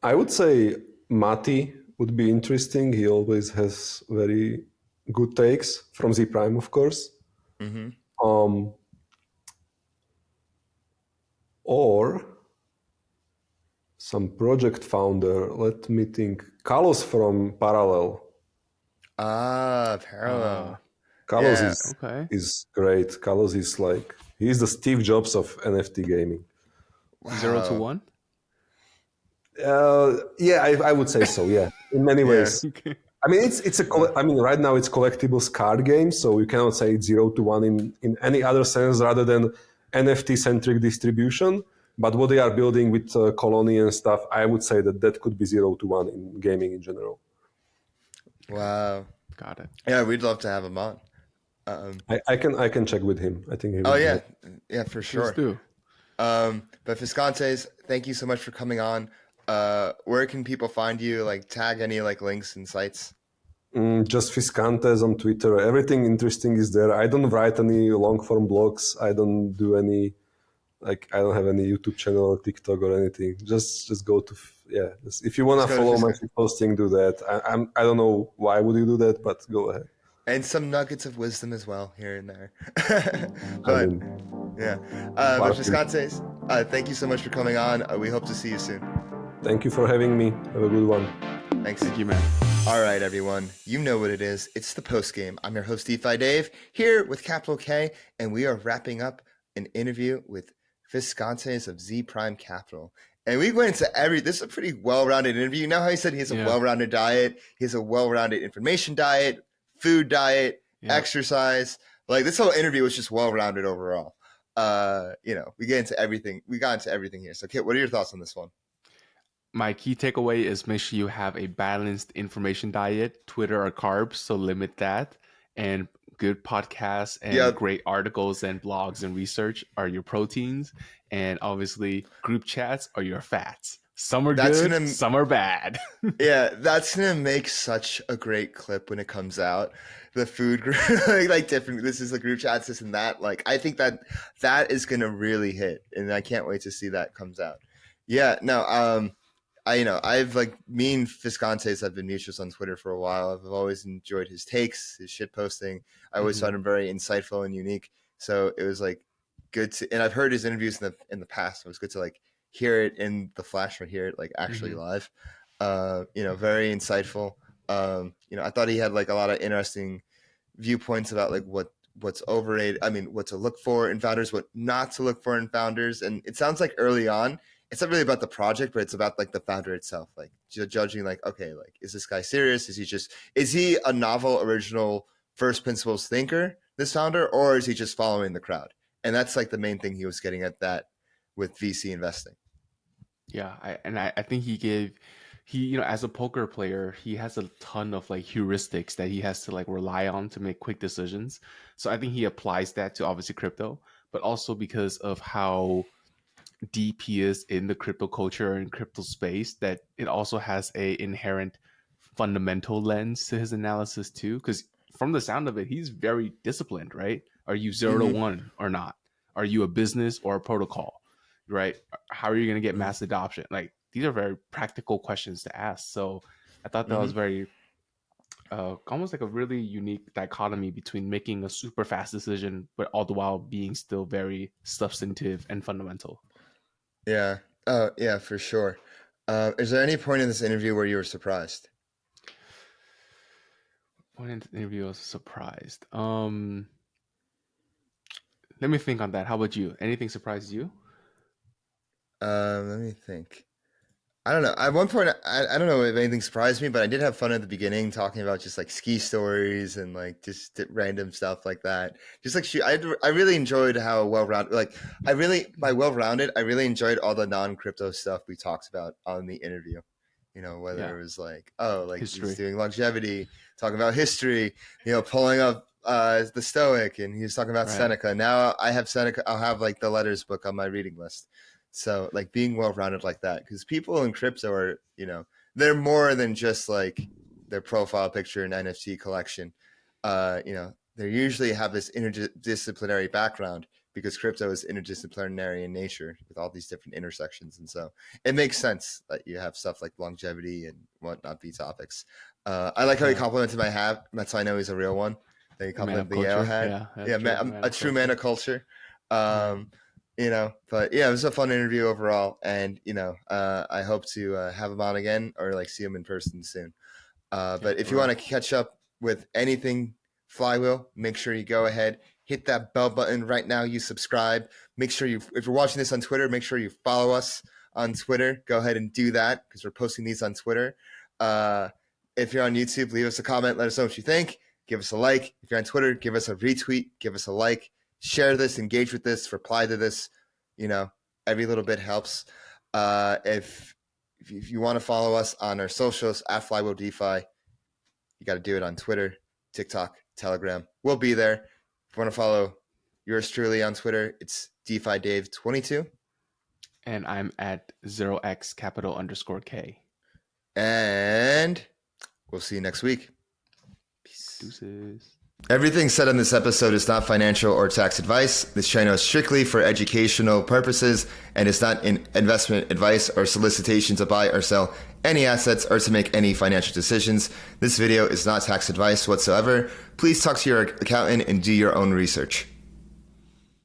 I would say Mati would be interesting. He always has very good takes from Zee Prime, of course. Mm-hmm. Or some project founder. Let me think. Carlos from Parallel. Parallel. Carlos is great. Carlos is like, he's the Steve Jobs of NFT gaming. Wow. 0 to 1? I would say so. Yeah, in many ways. Okay. I mean, right now it's collectibles card games, so you cannot say it's 0 to 1 in any other sense rather than NFT centric distribution. But what they are building with Colony and stuff, I would say that could be 0 to 1 in gaming in general. Wow. Got it. Yeah, we'd love to have him on. I can check with him. I think he will. Oh yeah, yeah, for sure. Let's do. But Fiskantes, thank you so much for coming on. Where can people find you? Like, tag any like links and sites? Just Fiskantes on Twitter. Everything interesting is there. I don't write any long form blogs. I don't do any, like, I don't have any YouTube channel or TikTok or anything. Just go to if you want to follow my posting, do that. I don't know why would you do that, but go ahead. And some nuggets of wisdom as well here and there. But Fiskantes, thank you so much for coming on. We hope to see you soon. Thank you for having me. Have a good one. Thanks. Thank you, man. All right, everyone. You know what it is. It's the post game. I'm your host, DeFi Dave, here with Capital K, and we are wrapping up an interview with Fiskantes of Zee Prime Capital. And we went into this is a pretty well-rounded interview. You know how he said he has a well-rounded diet? He has a well-rounded information diet, food diet, exercise. Like, this whole interview was just well-rounded overall. We get into everything. We got into everything here. So, Kit, what are your thoughts on this one? My key takeaway is make sure you have a balanced information diet, Twitter or carbs, so limit that. And good podcasts and great articles and blogs and research are your proteins. And obviously group chats are your fats. Some are good, some are bad. Yeah, that's going to make such a great clip when it comes out. The food group, like different, this is the group chats, this and that. Like, I think that is going to really hit. And I can't wait to see that comes out. Yeah, no, I've me and Fiskantes have been mutuals on Twitter for a while. I've always enjoyed his takes, his shit posting. I always found him very insightful and unique. So it was good to, and I've heard his interviews in the past. It was good to hear it in the flash or hear it actually live. Very insightful. I thought he had a lot of interesting viewpoints about what's overrated. I mean, what to look for in founders, what not to look for in founders. And it sounds like early on, it's not really about the project, but it's about the founder itself, judging is this guy serious? Is he a novel, original, first principles thinker, this founder, or is he just following the crowd? And that's the main thing he was getting at that with VC investing. Yeah. I think he as a poker player, he has a ton of heuristics that he has to rely on to make quick decisions. So I think he applies that to obviously crypto, but also because of how deep he is in the crypto culture and crypto space, that it also has a inherent fundamental lens to his analysis too. Because from the sound of it, he's very disciplined, right? Are you 0 to 1 or not? Are you a business or a protocol, right? How are you going to get mass adoption? Like, these are very practical questions to ask. So I thought that was very almost like a really unique dichotomy between making a super fast decision, but all the while being still very substantive and fundamental. Yeah. Yeah, for sure. Is there any point in this interview where you were surprised? Point in the interview I was surprised. Let me think on that. How about you? Anything surprised you? Let me think. I don't know. At one point, I don't know if anything surprised me, but I did have fun at the beginning talking about just like ski stories and like just random stuff like that. Just like I really enjoyed how well-rounded, I really enjoyed all the non-crypto stuff we talked about on the interview. You know, whether it was like, history. He's doing longevity, talking about history, pulling up the Stoic, and he was talking about Seneca. Now I have Seneca. I'll have like the letters book on my reading list. So like being well-rounded like that, because people in crypto are, they're more than just like their profile picture and NFT collection. They usually have this interdisciplinary background because crypto is interdisciplinary in nature with all these different intersections. And so it makes sense that you have stuff like longevity and whatnot be topics. I like how he complimented my hat. That's how I know he's a real one. That he complimented the Yale hat. I'm a true man of culture. But yeah, it was a fun interview overall, and I hope to have him on again or like see him in person soon. But if you want to catch up with anything Flywheel, make sure you go ahead, hit that bell button right now. You subscribe. Make sure if you're watching this on Twitter, make sure you follow us on Twitter. Go ahead and do that because we're posting these on Twitter. If you're on YouTube, leave us a comment. Let us know what you think. Give us a like. If you're on Twitter, give us a retweet. Give us a like. Share this, engage with this, reply to this. Every little bit helps. If you want to follow us on our socials at Flywheel DeFi, you got to do it on Twitter, TikTok, Telegram. We'll be there. If you want to follow yours truly on Twitter, it's DeFi Dave 22. And I'm at 0x_K. And we'll see you next week. Peace. Deuces. Everything said on this episode is not financial or tax advice. This channel is strictly for educational purposes and is not an investment advice or solicitation to buy or sell any assets or to make any financial decisions. This video is not tax advice whatsoever. Please talk to your accountant and do your own research.